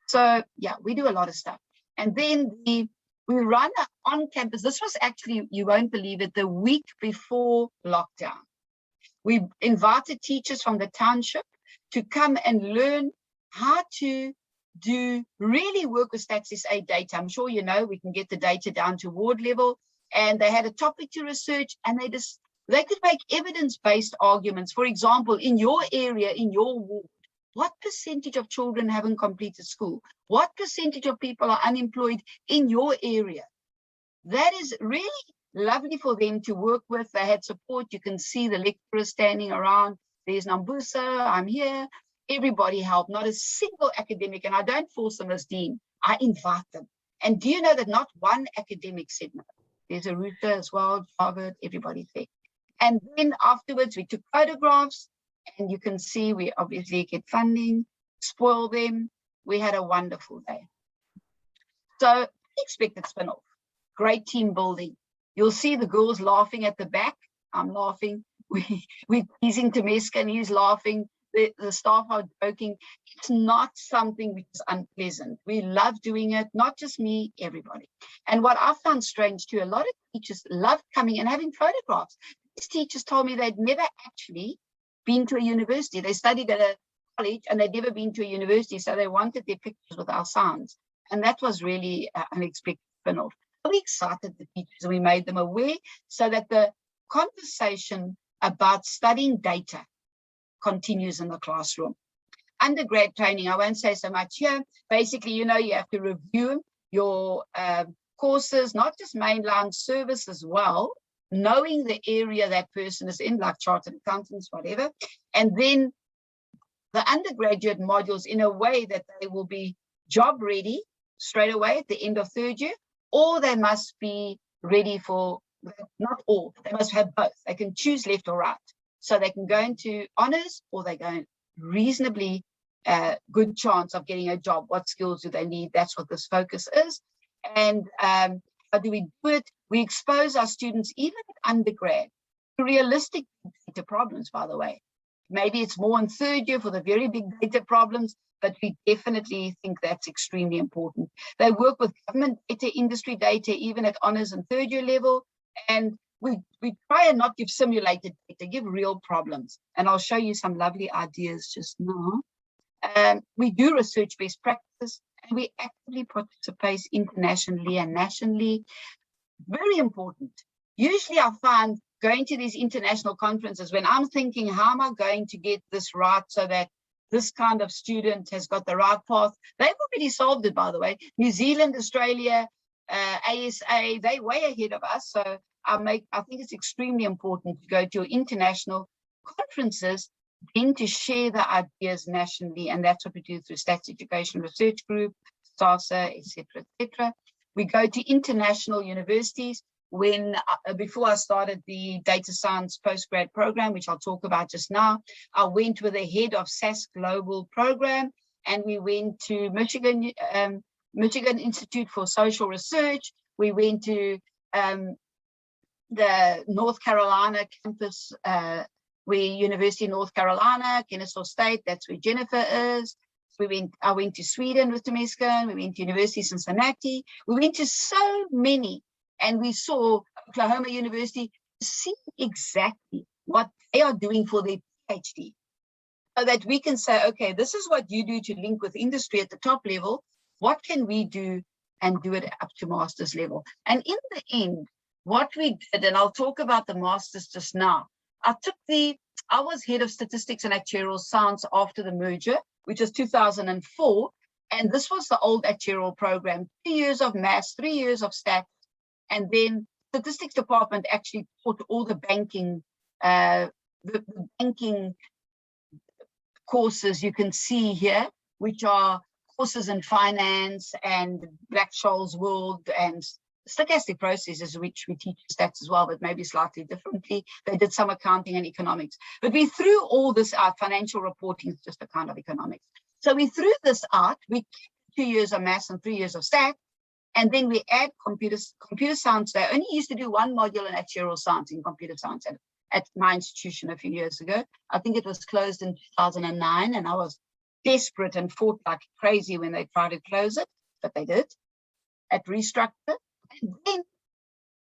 So yeah, we do a lot of stuff. And then the We run on campus. This was actually, you won't believe it, the week before lockdown. We invited teachers from the township to come and learn how to really work with Stats SA data. I'm sure you know we can get the data down to ward level, and they had a topic to research, and they could make evidence-based arguments. For example, in your area, in your ward, what percentage of children haven't completed school? What percentage of people are unemployed in your area? That is really lovely for them to work with. They had support. You can see the lecturers standing around. There's Nambusa, I'm here. Everybody helped, not a single academic, and I don't force them as dean. I invite them. And do you know that not one academic said no? There's a router as well, Harvard, everybody's there. And then afterwards, we took photographs, and you can see we obviously get funding, spoil them. We had a wonderful day. So unexpected spin-off, great team building. You'll see the girls laughing at the back. I'm laughing. We're teasing Tomeska and he's laughing. The staff are joking. It's not something which is unpleasant. We love doing it, not just me, everybody. And what I found strange too, a lot of teachers love coming and having photographs. These teachers told me they'd never actually been to a university. They studied at a college and they'd never been to a university, so they wanted their pictures with our signs. And that was really an unexpected spin-off. We excited the teachers and we made them aware so that the conversation about studying data continues in the classroom. Undergrad training, I won't say so much here. Basically, you know, you have to review your courses, not just mainline service as well, knowing the area that person is in, like chartered accountants, whatever. And then the undergraduate modules in a way that they will be job ready straight away at the end of third year, or they must be ready for, not all, they must have both. They can choose left or right. So they can go into honors or they go reasonably good chance of getting a job. What skills do they need? That's what this focus is. And how do we do it? We expose our students, even at undergrad, to realistic data problems, by the way. Maybe it's more in third year for the very big data problems, but we definitely think that's extremely important. They work with government data, industry data, even at honors and third year level. And we try and not give simulated data, give real problems. And I'll show you some lovely ideas just now. We do research-based practices, and we actively participate internationally and nationally. Very important. Usually I find going to these international conferences, when I'm thinking, how am I going to get this right so that this kind of student has got the right path? They've already solved it, by the way. New Zealand, Australia, ASA, they're way ahead of us. So I think it's extremely important to go to international conferences, then to share the ideas nationally. And that's what we do through Stats Education Research Group, SASA, etc., etc. We go to international universities. When before I started the data science postgrad program, which I'll talk about just now, I went with the head of SAS Global Program, and we went to Michigan Institute for Social Research. We went to the North Carolina campus, University of North Carolina, Kennesaw State. That's where Jennifer is. I went to Sweden with Tomeska. We went to University of Cincinnati. We went to so many. And we saw Oklahoma University, see exactly what they are doing for their PhD, so that we can say, okay, this is what you do to link with industry at the top level. What can we do and do it up to master's level? And in the end, what we did, and I'll talk about the master's just now, I was head of statistics and actuarial science after the merger, which was 2004. And this was the old actuarial program, 3 years of maths, 3 years of stats. And then statistics department actually taught all the banking, banking courses you can see here, which are courses in finance and Black-Scholes world and stochastic processes, which we teach stats as well, but maybe slightly differently. They did some accounting and economics. But we threw all this out. Financial reporting is just a kind of economics. So we threw this out. We kept 2 years of maths and 3 years of stats. And then we add computer science. They only used to do one module in actuarial science in computer science at my institution a few years ago. I think it was closed in 2009, and I was desperate and fought like crazy when they tried to close it, but they did, at restructure. And then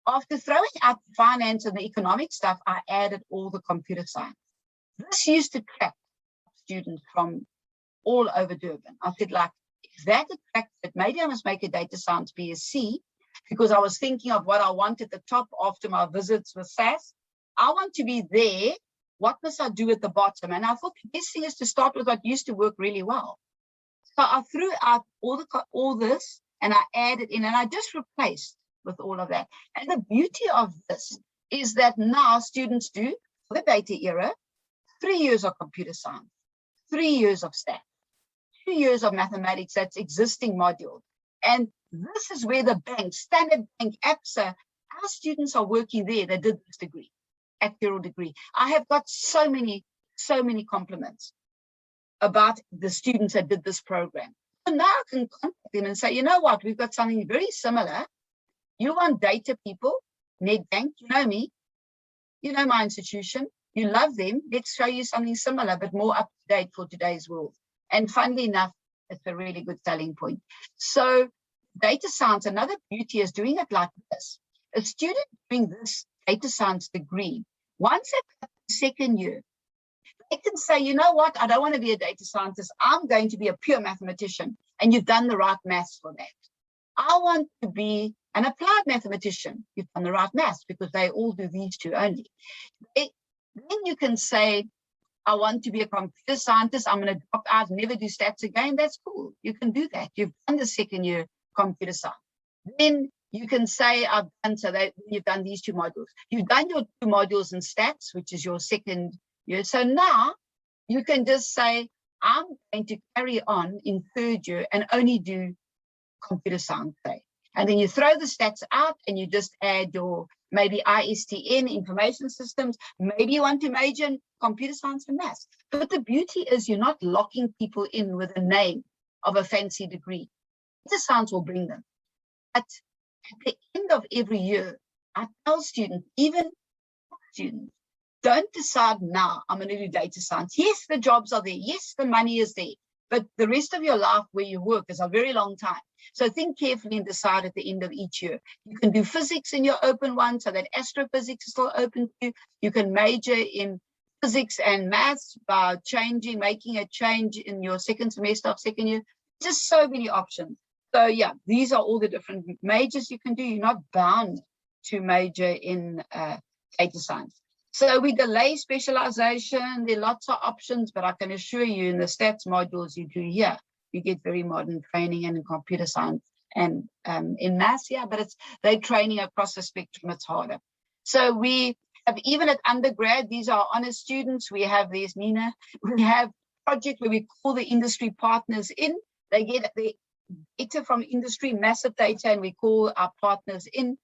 after throwing out the finance and the economic stuff, I added all the computer science. This used to attract students from all over Durban. I said, like, if that attracted, maybe I must make a data science BSc, because I was thinking of what I want at the top after my visits with SAS. I want to be there. What must I do at the bottom? And I thought the best thing is to start with what used to work really well. So I threw out all this and I added in, and I just replaced with all of that. And the beauty of this is that now students do, for the data era, 3 years of computer science, 3 years of stats, 2 years of mathematics, that's existing modules. And this is where the bank, Standard Bank, ABSA, our students are working there. They did this degree, actuarial degree. I have got so many compliments about the students that did this program. So now I can contact them and say, you know what, we've got something very similar. You want data people, Nedbank, you know me, you know my institution, you love them. Let's show you something similar, but more up to date for today's world. And funnily enough, it's a really good selling point. So data science, another beauty is doing it like this. A student doing this data science degree, once at the second year, they can say, you know what, I don't want to be a data scientist. I'm going to be a pure mathematician. And you've done the right maths for that. I want to be an applied mathematician. You've done the right maths, because they all do these two only. Then you can say, I want to be a computer scientist. I'm going to drop out, never do stats again. That's cool. You can do that. You've done the second year computer science. Then you can say, I've done, so that you've done these 2 modules. You've done your 2 modules in stats, which is your second year. So now you can just say, I'm going to carry on in 3rd year and only do computer science. And then you throw the stats out and you just add your maybe ISTN, information systems. Maybe you want to major in computer science and maths. But the beauty is you're not locking people in with a name of a fancy degree. Data science will bring them. But at the end of every year, I tell students, even students, don't decide now, I'm going to do data science. Yes, the jobs are there. Yes, the money is there. But the rest of your life where you work is a very long time. So think carefully and decide at the end of each year. You can do physics in your open one, so that astrophysics is still open to you. You can major in physics and maths by making a change in your second semester of second year. Just so many options. So yeah, these are all the different majors you can do. You're not bound to major in data science. So we delay specialization. There are lots of options, but I can assure you in the stats modules you do here, you get very modern training and in computer science and in maths, yeah, but they're training across the spectrum, it's harder. So we have, even at undergrad, these are honor students. We have, there's Nina, we have project where we call the industry partners in. They get the data from industry, massive data, and we call our partners in.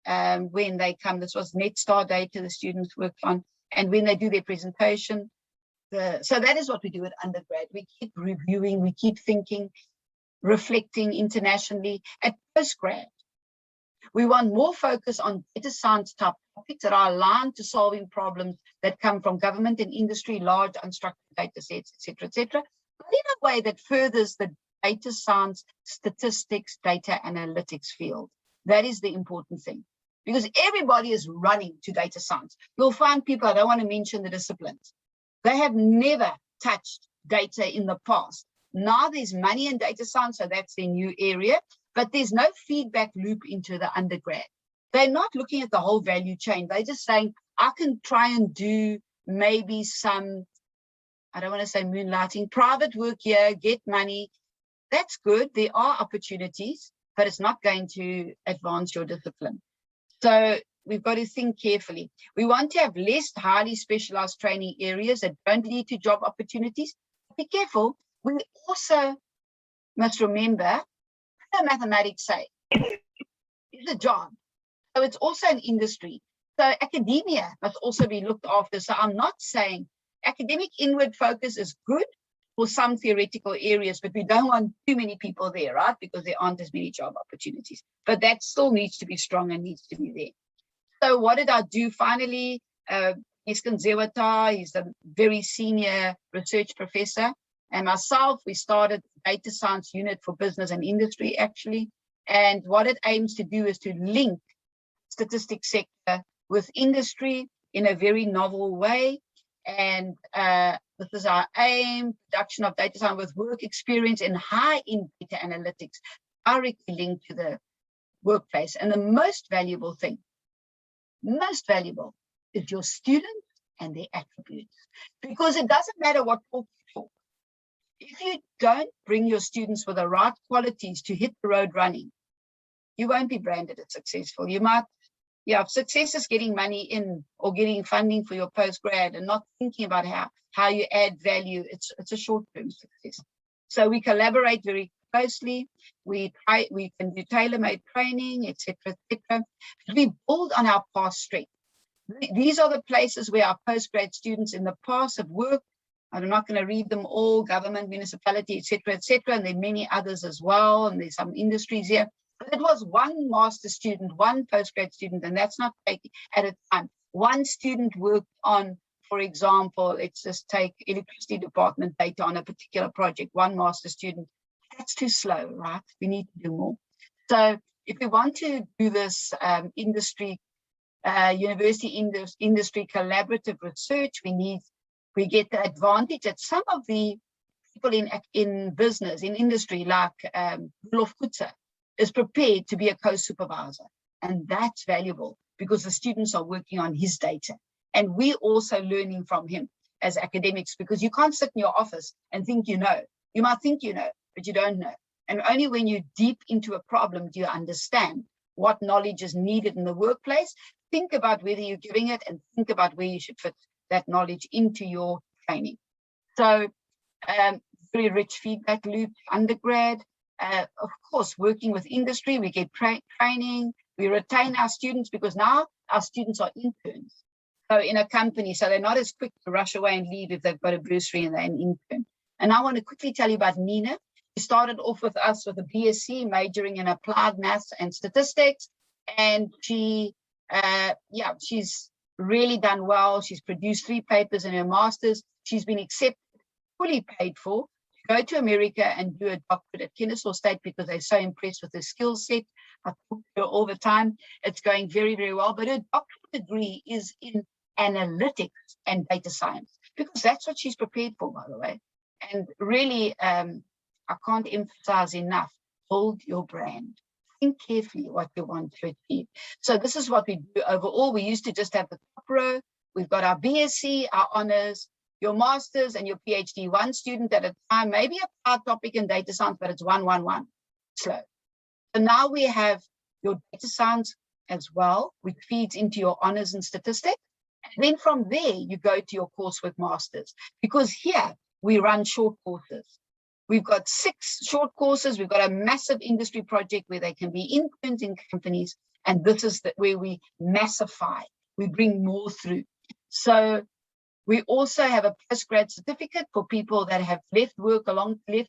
When they come, this was NetStar data the students worked on, and when they do their presentation. So that is what we do at undergrad. We keep reviewing, we keep thinking, reflecting internationally. At postgrad, we want more focus on data science type topics that are aligned to solving problems that come from government and industry, large unstructured data sets, etc., but in a way that furthers the data science, statistics, data analytics field. That is the important thing, because everybody is running to data science. You'll find people, I don't want to mention the disciplines, they have never touched data in the past. Now there's money in data science, so that's their new area, but there's no feedback loop into the undergrad. They're not looking at the whole value chain. They're just saying, I can try and do maybe some, I don't want to say moonlighting, private work here, get money. That's good. There are opportunities, but it's not going to advance your discipline. So we've got to think carefully. We want to have less highly specialized training areas that don't lead to job opportunities. Be careful. We also must remember, what do mathematics say? It's a job. So it's also an industry. So academia must also be looked after. So I'm not saying academic inward focus is good for some theoretical areas, but we don't want too many people there, right? Because there aren't as many job opportunities. But that still needs to be strong and needs to be there. So what did I do finally? Esken Zewata, he's a very senior research professor, and myself, we started data science unit for business and industry, actually. And what it aims to do is to link statistics sector with industry in a very novel way. And this is our aim: production of data science with work experience and high-end data analytics directly linked to the workplace. And the most valuable thing, most valuable, is your students and their attributes. Because it doesn't matter what talk you talk. If you don't bring your students with the right qualities to hit the road running, you won't be branded as successful. You might, yeah, success is getting money in or getting funding for your postgrad and not thinking about how you add value. It's a short-term success. So we collaborate very closely. We can do tailor-made training, etc., etc. We build on our past strengths. These are the places where our postgrad students in the past have worked. I'm not going to read them all: government, municipality, etc., etc. And there are many others as well. And there's some industries here. But it was one master student, one postgrad student, and that's not taking at a time. One student worked on, for example, let's just take electricity department data on a particular project, one master student. That's too slow, right? We need to do more. So if we want to do this university industry collaborative research, we get the advantage that some of the people in business, in industry, like Rudolf Kutzer, is prepared to be a co-supervisor. And that's valuable because the students are working on his data. And we're also learning from him as academics, because you can't sit in your office and think you know. You might think you know, but you don't know. And only when you're deep into a problem do you understand what knowledge is needed in the workplace. Think about whether you're giving it, and think about where you should fit that knowledge into your training. So very rich feedback loop, undergrad. Of course, working with industry, we get training, we retain our students, because now our students are interns. So in a company, so they're not as quick to rush away and leave if they've got a bursary and they're an intern. And I want to quickly tell you about Nina. She started off with us with a BSc, majoring in applied maths and statistics. And she's really done well. She's produced 3 papers in her master's. She's been accepted, fully paid for, to go to America and do a doctorate at Kennesaw State because they're so impressed with her skill set. I talk to her all the time. It's going very, very well. But her doctorate degree is in analytics and data science, because that's what she's prepared for, by the way. And really, I can't emphasize enough, build your brand. Think carefully what you want to achieve. So this is what we do overall. We used to just have the top row. We've got our BSc, our honors, your master's, and your PhD, one student at a time, maybe a hard topic in data science, but it's 1, 1, 1, slow. So now we have your data science as well, which feeds into your honors and statistics. And then from there, you go to your coursework masters, because here we run short courses. We've got 6 short courses. We've got a massive industry project where they can be interns in companies. And this is where we massify. We bring more through. So we also have a postgrad certificate for people that have left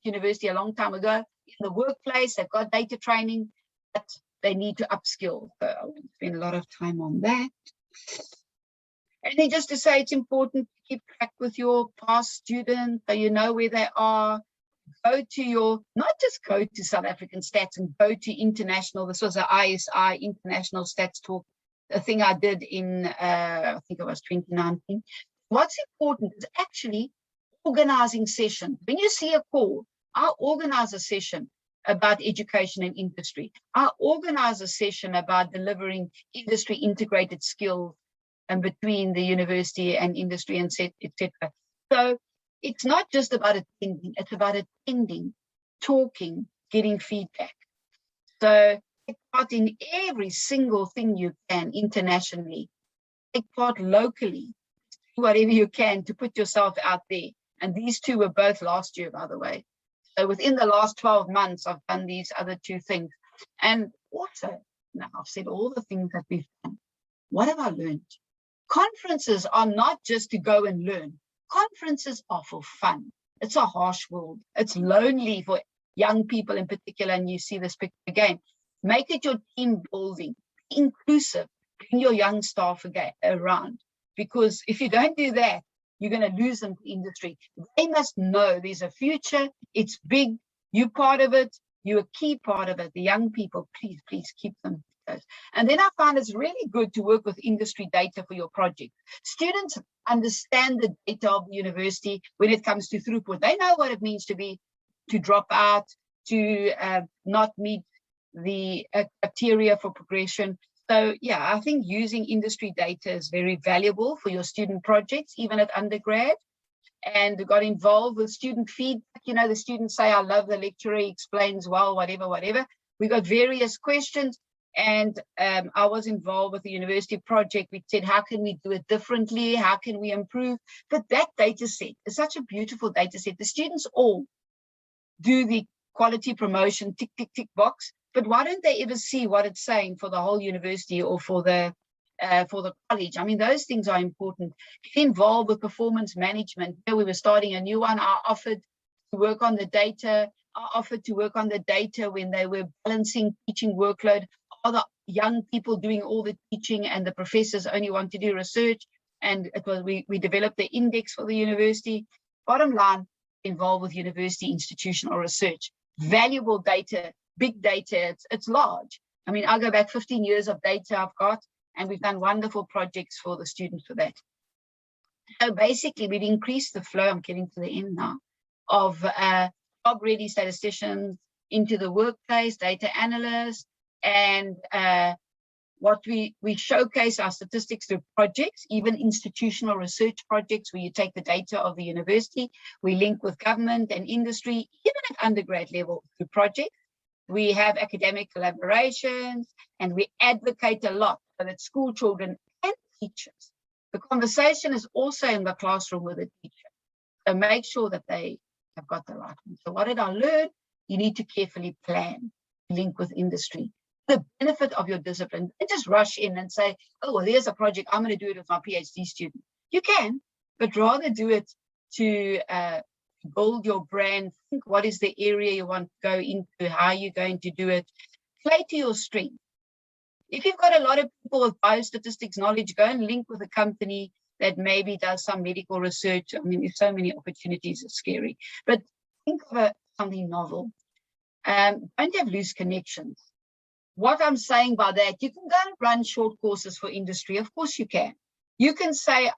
university a long time ago. In the workplace, they've got data training, but they need to upskill. So I won't spend a lot of time on that. And then just to say, it's important to keep track with your past students so you know where they are. Go to not just go to South African stats, and go to international. This was an ISI international stats talk, a thing I did in, I think it was 2019. What's important is actually organizing sessions. When you see a call, I'll organize a session about education and industry. I'll organize a session about delivering industry integrated skills and between the university and industry, and etc. So it's not just about attending, it's about attending, talking, getting feedback. So take part in every single thing you can internationally. Take part locally, do whatever you can to put yourself out there. And these 2 were both last year, by the way. So within the last 12 months, I've done these other 2 things. And also, now I've said all the things that we've done. What have I learned? Conferences are not just to go and learn. Conferences are for fun. It's a harsh world. It's lonely for young people in particular, and you see this picture again. Make it your team building, be inclusive, bring your young staff around, because if you don't do that, you're going to lose them to industry. They must know there's a future, it's big, you're part of it, You're a key part of it. The young people, please keep them close. And then I find it's really good to work with industry data for your project. Students understand the data of the university when it comes to throughput. They know what it means to drop out, to not meet the criteria for progression. So yeah, I think using industry data is very valuable for your student projects, even at undergrad. And got involved with student feedback. You know, the students say, I love the lecturer, he explains well, whatever. We got various questions, and I was involved with the university project. We said, how can we do it differently? How can we improve? But that data set is such a beautiful data set. The students all do the quality promotion tick, tick, tick box, but why don't they ever see what it's saying for the whole university or for the college? I mean, those things are important. Get involved with performance management. You know, we were starting a new one. I offered to work on the data. When they were balancing teaching workload. Are the young people doing all the teaching and the professors only want to do research? And it was we developed the index for the university. Bottom line, involved with university institutional research. Valuable data, big data, it's large. I mean, I'll go back 15 years of data I've got, and we've done wonderful projects for the students for that. So basically, we've increased the flow, I'm getting to the end now, of job-ready statisticians into the workplace, data analysts, and what we showcase our statistics through projects, even institutional research projects where you take the data of the university, we link with government and industry, even at undergrad level through projects. We have academic collaborations, and we advocate a lot so that school children and teachers, the conversation is also in the classroom with the teacher. So make sure that they have got the right one. So what did I learn? You need to carefully plan, link with industry. The benefit of your discipline, and just rush in and say, oh, well, there's a project, I'm going to do it with my PhD student. You can, but rather do it to build your brand. Think what is the area you want to go into, how are you going to do it. Play to your strength. If you've got a lot of people with biostatistics knowledge, go and link with a company that maybe does some medical research. I mean, there's so many opportunities, it's scary. But think of something novel. Don't have loose connections. What I'm saying by that, you can go and run short courses for industry. Of course you can. You can say,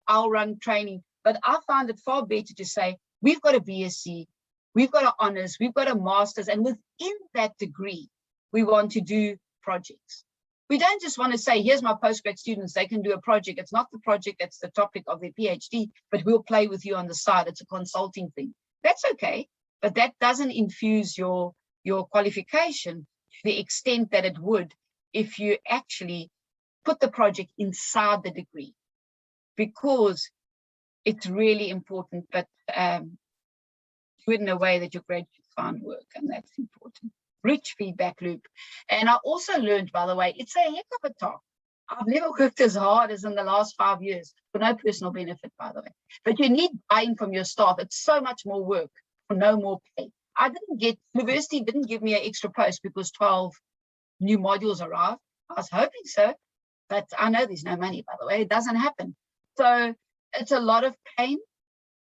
I'll run training. But I find it far better to say, we've got a BSc, we've got an honors, we've got a master's, and within that degree, we want to do projects. We don't just want to say, here's my postgrad students, they can do a project. It's not the project that's the topic of their PhD, but we'll play with you on the side. It's a consulting thing. That's okay, but that doesn't infuse your qualification to the extent that it would if you actually put the project inside the degree, because it's really important, but do it in a way that your graduates find work, and that's important. Rich feedback loop. And I also learned, by the way, it's a heck of a task. I've never worked as hard as in the last 5 years, for no personal benefit, by the way. But you need buy-in from your staff. It's so much more work for no more pay. University didn't give me an extra post because 12 new modules arrived. I was hoping so, but I know there's no money, by the way. It doesn't happen. So it's a lot of pain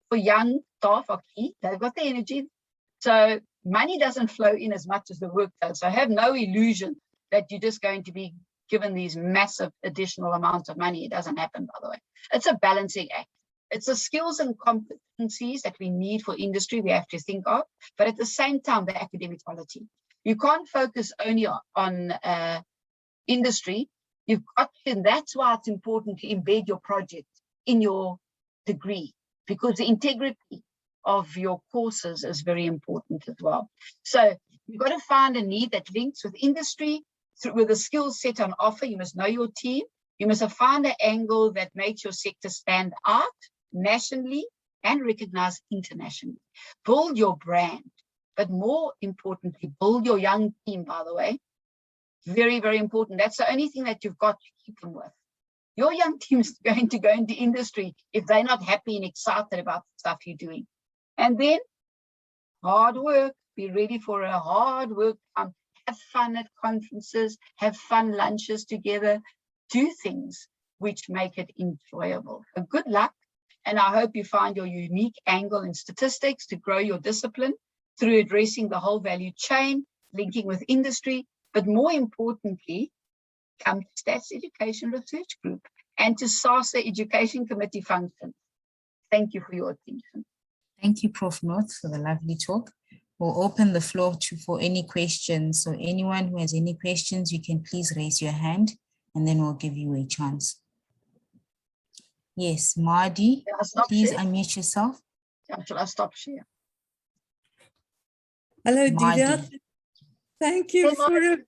for young staff are key. They've got the energy. So money doesn't flow in as much as the work does. So have no illusion that you're just going to be given these massive additional amounts of money. It doesn't happen, by the way. It's a balancing act. It's the skills and competencies that we need for industry we have to think of, but at the same time, the academic quality. You can't focus only on industry. You've got to, and that's why it's important to embed your project in your degree, because the integrity of your courses is very important as well. So you've got to find a need that links with industry, with a skill set on offer. You must know your team. You must find an angle that makes your sector stand out nationally and recognized internationally. Build your brand, but more importantly, build your young team, by the way. Very, very important. That's the only thing that you've got to keep them with. Your young team is going to go into industry if they're not happy and excited about the stuff you're doing. And then hard work, be ready for a hard work time. Have fun at conferences, have fun lunches together, do things which make it enjoyable. So good luck, and I hope you find your unique angle in statistics to grow your discipline. through addressing the whole value chain, linking with industry, but more importantly, come to Stats Education Research Group and to SASA Education Committee function. Thank you for your attention. Thank you, Prof. North, for the lovely talk. We'll open the floor for any questions. So anyone who has any questions, you can please raise your hand and then we'll give you a chance. Yes, Mardi, please unmute yourself. Shall I stop share? Hello, Delia. Thank you for a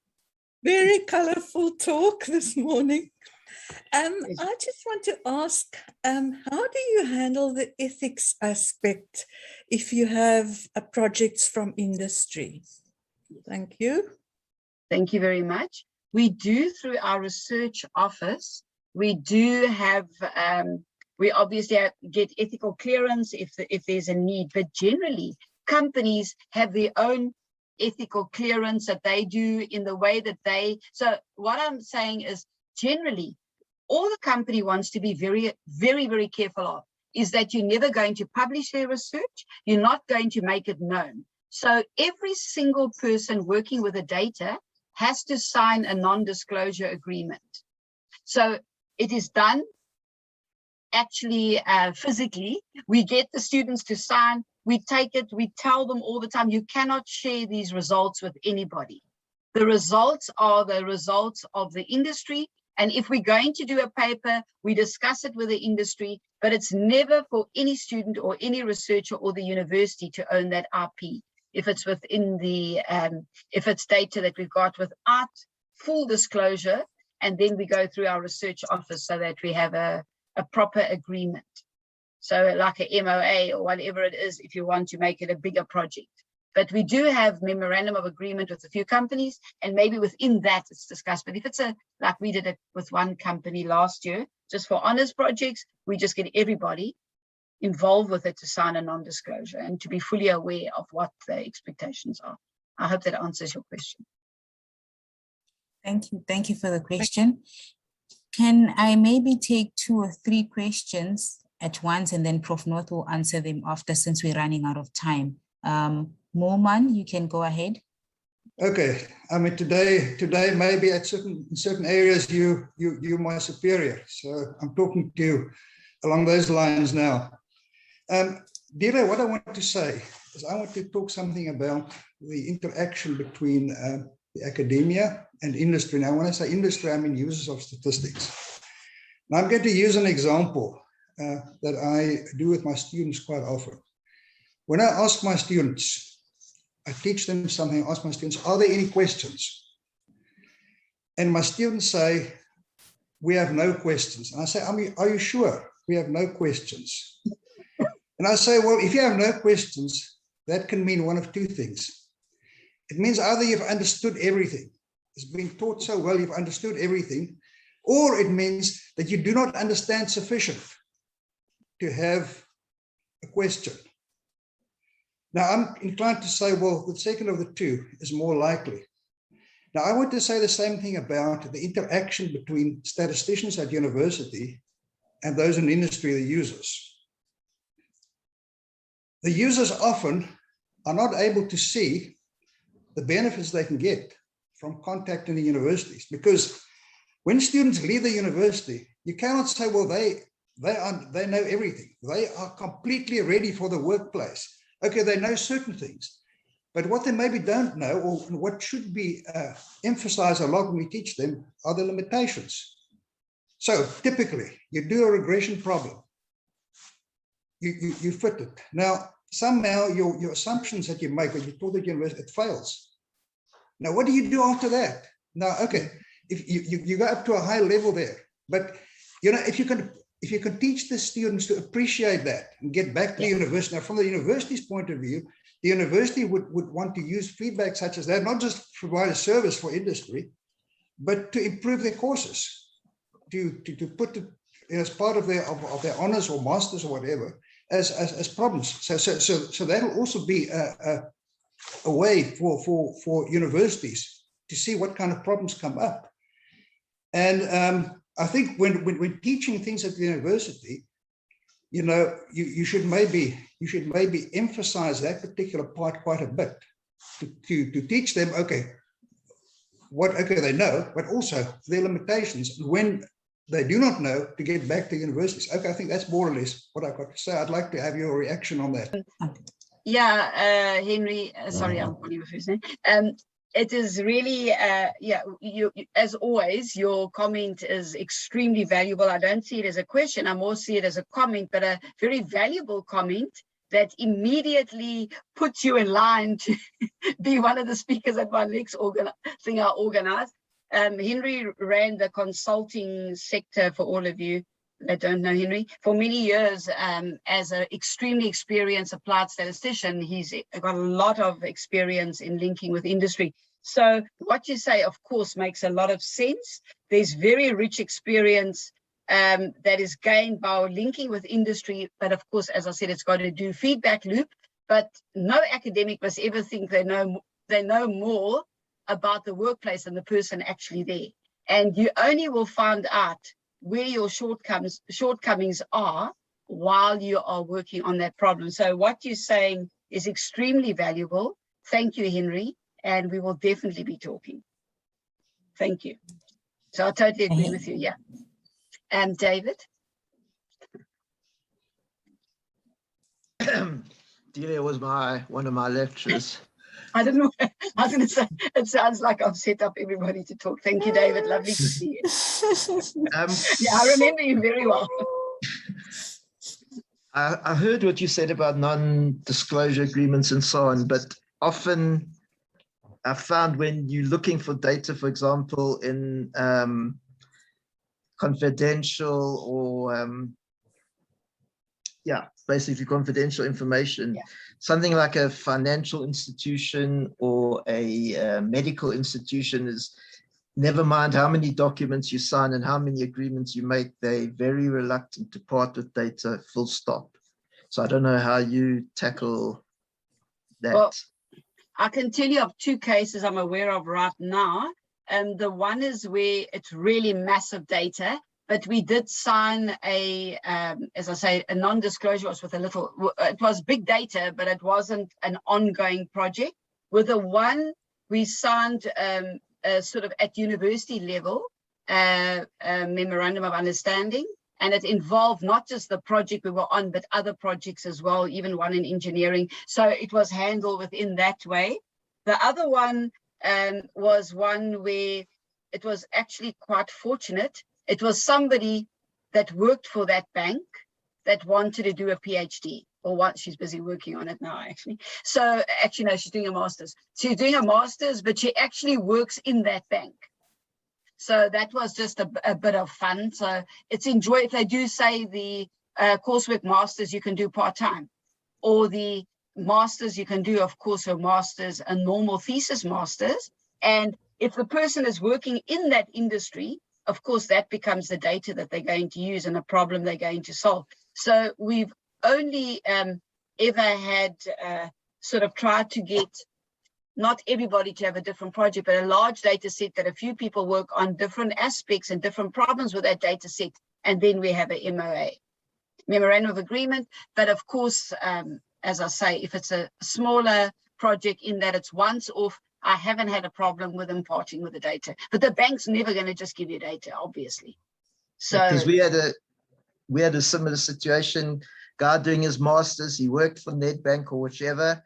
very colorful talk this morning. I just want to ask, how do you handle the ethics aspect if you have projects from industry? Thank you. Thank you very much. We do, through our research office, we do have, we obviously get ethical clearance if there's a need, but generally companies have their own ethical clearance that they do in the way that they, so what I'm saying is generally, all the company wants to be very, very, very careful of is that you're never going to publish their research. You're not going to make it known. So every single person working with the data has to sign a non-disclosure agreement. So it is done actually physically. We get the students to sign, we take it, we tell them all the time, you cannot share these results with anybody. The results are the results of the industry. And if we're going to do a paper, we discuss it with the industry, but it's never for any student or any researcher or the university to own that IP. If it's within the, if it's data that we've got without full disclosure, and then we go through our research office so that we have a proper agreement. So like a MOA or whatever it is, if you want to make it a bigger project. But we do have memorandum of agreement with a few companies, and maybe within that it's discussed. But if it's like we did it with one company last year, just for honors projects, we just get everybody involved with it to sign a non-disclosure and to be fully aware of what the expectations are. I hope that answers your question. Thank you. Thank you for the question. Can I maybe take 2 or 3 questions at once and then Prof. North will answer them after, since we're running out of time. Moman, you can go ahead. Okay, I mean today maybe at certain areas you're my superior, so I'm talking to you along those lines now. Delia, what I want to say is I want to talk something about the interaction between the academia and industry. Now, when I say industry, I mean users of statistics. Now, I'm going to use an example that I do with my students quite often. When I ask my students, I teach them something, I ask my students, are there any questions? And my students say, we have no questions. And I say, are you sure we have no questions? And I say, well, if you have no questions, that can mean one of 2 things. It means either you've understood everything, it's been taught so well, you've understood everything, or it means that you do not understand sufficient to have a question. Now, I'm inclined to say, well, the second of the 2 is more likely. Now, I want to say the same thing about the interaction between statisticians at university and those in industry, the users. The users often are not able to see the benefits they can get from contacting the universities, because when students leave the university, you cannot say, well, they know everything. They are completely ready for the workplace. Okay, they know certain things, but what they maybe don't know, or what should be emphasized a lot when we teach them, are the limitations. So typically, you do a regression problem. You fit it. Now, somehow your assumptions that you make when you taught at university, it fails. Now, what do you do after that? Now, okay, if you go up to a high level there, but you know, if you can teach the students to appreciate that and get back to the university. Now, from the university's point of view, the university would want to use feedback such as that, not just provide a service for industry, but to improve their courses, to put it as part of their honors or masters or whatever as problems. So that'll also be a way for universities to see what kind of problems come up. And I think when teaching things at the university, you know, you should maybe emphasize that particular part quite a bit to teach them, okay, they know, but also their limitations. When they do not know, to get back to universities. Okay, I think that's more or less what I've got to say. I'd like to have your reaction on that. Yeah, Henry, sorry, I'm calling you first name. It is really, you, as always, your comment is extremely valuable. I don't see it as a question, I more see it as a comment, but a very valuable comment that immediately puts you in line to be one of the speakers at my next thing I organized. Henry ran the consulting sector, for all of you that don't know Henry, for many years as an extremely experienced applied statistician. He's got a lot of experience in linking with industry. So what you say, of course, makes a lot of sense. There's very rich experience that is gained by linking with industry. But of course, as I said, it's got to do feedback loop. But no academic must ever think they know more about the workplace than the person actually there. And you only will find out where your shortcomings are while you are working on that problem. So what you're saying is extremely valuable. Thank you, Henry. And we will definitely be talking. Thank you. So I totally agree with you. Yeah. And David? Delia was one of my lecturers. I don't know. I was going to say, it sounds like I've set up everybody to talk. Thank you, David. Lovely to see you. Yeah, I remember you very well. I heard what you said about non-disclosure agreements and so on, but often I found when you're looking for data, for example, in confidential or basically confidential information, something like a financial institution or a medical institution is, never mind how many documents you sign and how many agreements you make, they're very reluctant to part with data, full stop. So I don't know how you tackle that. Well, I can tell you of two cases I'm aware of right now. The one is where it's really massive data, but we did sign a, as I say, a non-disclosure. Was with a little, it was big data, but it wasn't an ongoing project. With the one we signed sort of at university level, a memorandum of understanding, and it involved not just the project we were on, but other projects as well, even one in engineering. So it was handled within that way. The other one was one where it was actually quite fortunate. It was somebody that worked for that bank that wanted to do a PhD, or what, she's busy working on it now, actually. So actually, no, she's doing a master's. She's doing a master's, but she actually works in that bank. So that was just a bit of fun. So it's enjoy. If they do say the coursework masters, you can do part-time, or the masters you can do, of course, a master's, a normal thesis masters. And if the person is working in that industry, of course, that becomes the data that they're going to use and the problem they're going to solve. So we've only ever had sort of tried to get not everybody to have a different project, but a large data set that a few people work on different aspects and different problems with that data set. And then we have a MOA, memorandum of agreement. But of course, as I say, if it's a smaller project in that it's once off, I haven't had a problem with them parting with the data. But the bank's never going to just give you data, obviously. So because we had a similar situation, guy doing his master's, he worked for Nedbank or whichever,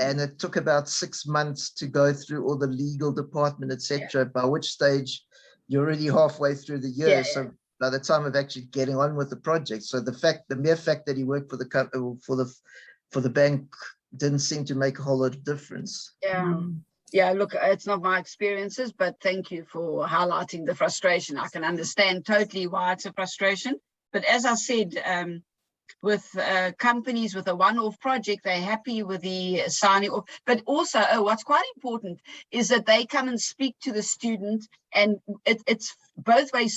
and it took about 6 months to go through all the legal department, etc. By which stage you're already halfway through the year. So by the time of actually getting on with the project, so the mere fact that he worked for the bank didn't seem to make a whole lot of difference. Yeah, look, it's not my experiences, but thank you for highlighting the frustration. I can understand totally why it's a frustration. But as I said, with companies with a one-off project, they're happy with the signing off. But also, what's quite important is that they come and speak to the student, and it's both way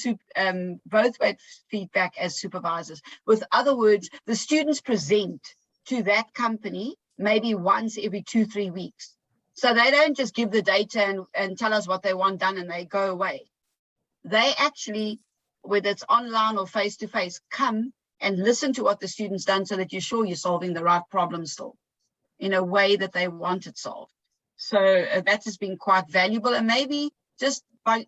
feedback as supervisors. With other words, the students present to that company maybe once every 2-3 weeks. So they don't just give the data and tell us what they want done and they go away. They actually, whether it's online or face-to-face, come and listen to what the student's done so that you're sure you're solving the right problem still in a way that they want it solved. So that has been quite valuable. And maybe just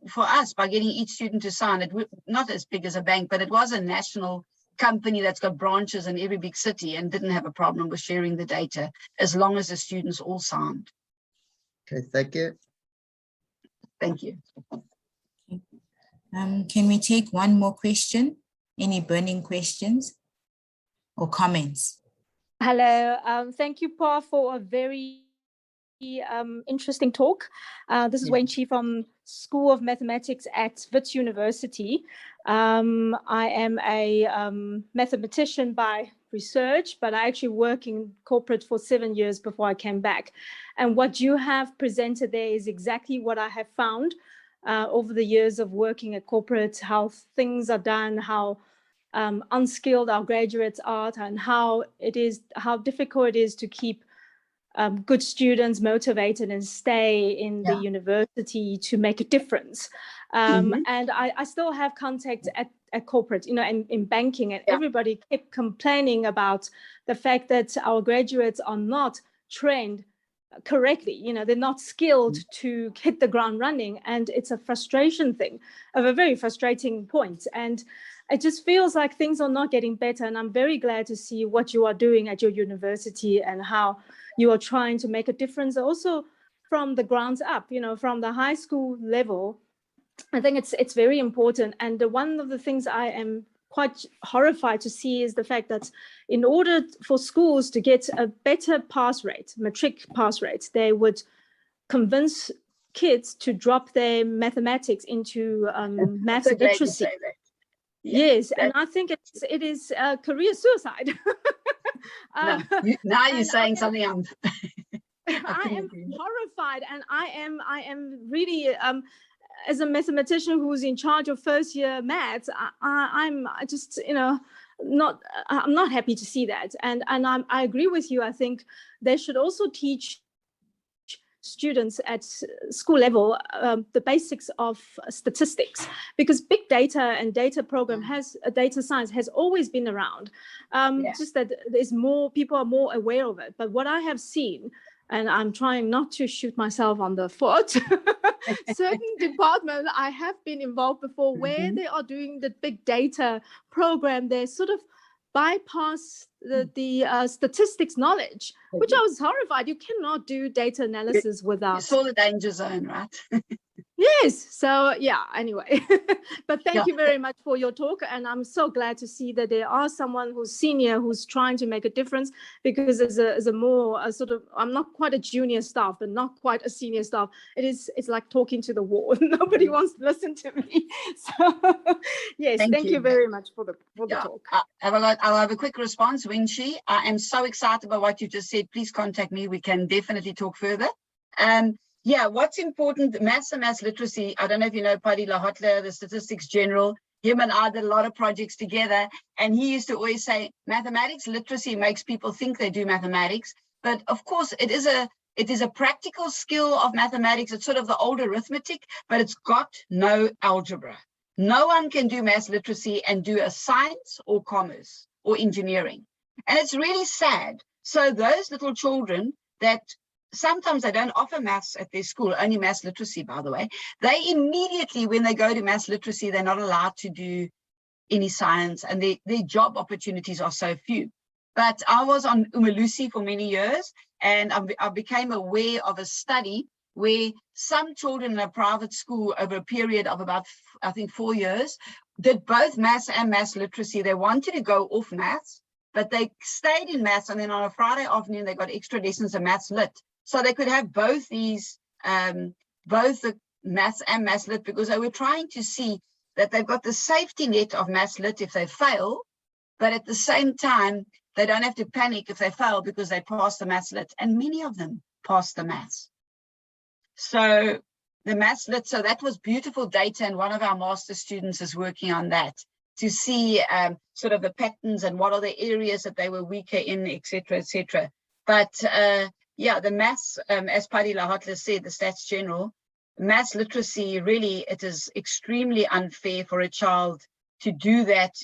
for us, by getting each student to sign it, not as big as a bank, but it was a national company that's got branches in every big city and didn't have a problem with sharing the data as long as the students all signed. Okay, thank you. Thank you. Can we take one more question? Any burning questions or comments? Hello, thank you, Pa, for a very interesting talk. This is Wayne Chi from School of Mathematics at Wits University. I am a mathematician by research, but I actually work in corporate for 7 years before I came back. And what you have presented there is exactly what I have found over the years of working at corporate, how things are done, how unskilled our graduates are, and how difficult it is to keep good students motivated and stay in the university to make a difference. And I still have contact at corporate, in banking, and everybody kept complaining about the fact that our graduates are not trained correctly. They're not skilled to hit the ground running, and it's a frustration thing, of a very frustrating point. And it just feels like things are not getting better. And I'm very glad to see what you are doing at your university and how you are trying to make a difference also from the ground up, from the high school level. I think it's very important. And one of the things I am quite horrified to see is the fact that in order for schools to get a better pass rate, matric pass rate, they would convince kids to drop their mathematics into maths literacy. Yes, and I think it is career suicide. Now you're saying something else. I am horrified, and I am really as a mathematician who's in charge of first year maths, I'm just I'm not happy to see that, and I agree with you. I think they should also teach students at school level the basics of statistics, because big data and data science has always been around. Just that there's more people are more aware of it. But what I have seen, and I'm trying not to shoot myself on the foot, certain departments I have been involved before where they are doing the big data program, they sort of bypass the statistics knowledge, which I was horrified. You cannot do data analysis without. You saw the danger zone, right? Yes. So yeah, anyway, but thank you very much for your talk. And I'm so glad to see that there are someone who's senior who's trying to make a difference, because as a more sort of, I'm not quite a junior staff, but not quite a senior staff. It's like talking to the wall. Nobody wants to listen to me. So yes, thank you very much for the talk. I'll have a quick response, Winchi. I am so excited about what you just said. Please contact me. We can definitely talk further. Yeah, what's important, maths and maths literacy. I don't know if you know Paddy Lahotler, the statistics general. Him and I did a lot of projects together, and he used to always say mathematics literacy makes people think they do mathematics, but of course it is a practical skill of mathematics. It's sort of the old arithmetic, but it's got no algebra. No one can do maths literacy and do a science or commerce or engineering, and it's really sad. So those little children that sometimes they don't offer maths at their school, only maths literacy, by the way. They immediately, when they go to maths literacy, they're not allowed to do any science, and their job opportunities are so few. But I was on Umalusi for many years, and I became aware of a study where some children in a private school over a period of about, I think, 4 years, did both maths and maths literacy. They wanted to go off maths, but they stayed in maths, and then on a Friday afternoon, they got extra lessons of maths lit. So they could have both these, both the maths and maths lit, because they were trying to see that they've got the safety net of maths lit if they fail, but at the same time, they don't have to panic if they fail because they passed the maths lit, and many of them passed the maths. So the maths lit, so that was beautiful data, and one of our master students is working on that to see sort of the patterns and what are the areas that they were weaker in, et cetera, et cetera. But yeah, the maths, as Paddy Lahotler said, the Stats General, maths literacy, really, it is extremely unfair for a child to do that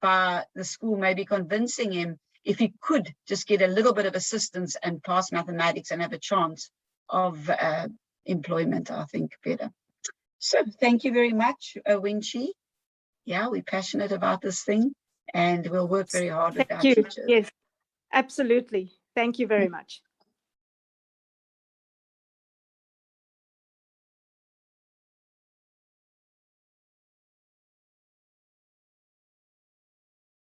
by the school maybe convincing him if he could just get a little bit of assistance and pass mathematics and have a chance of employment, I think, better. So thank you very much, Winchi. Yeah, we're passionate about this thing and we'll work very hard with our teachers. Yes, absolutely. Thank you very much.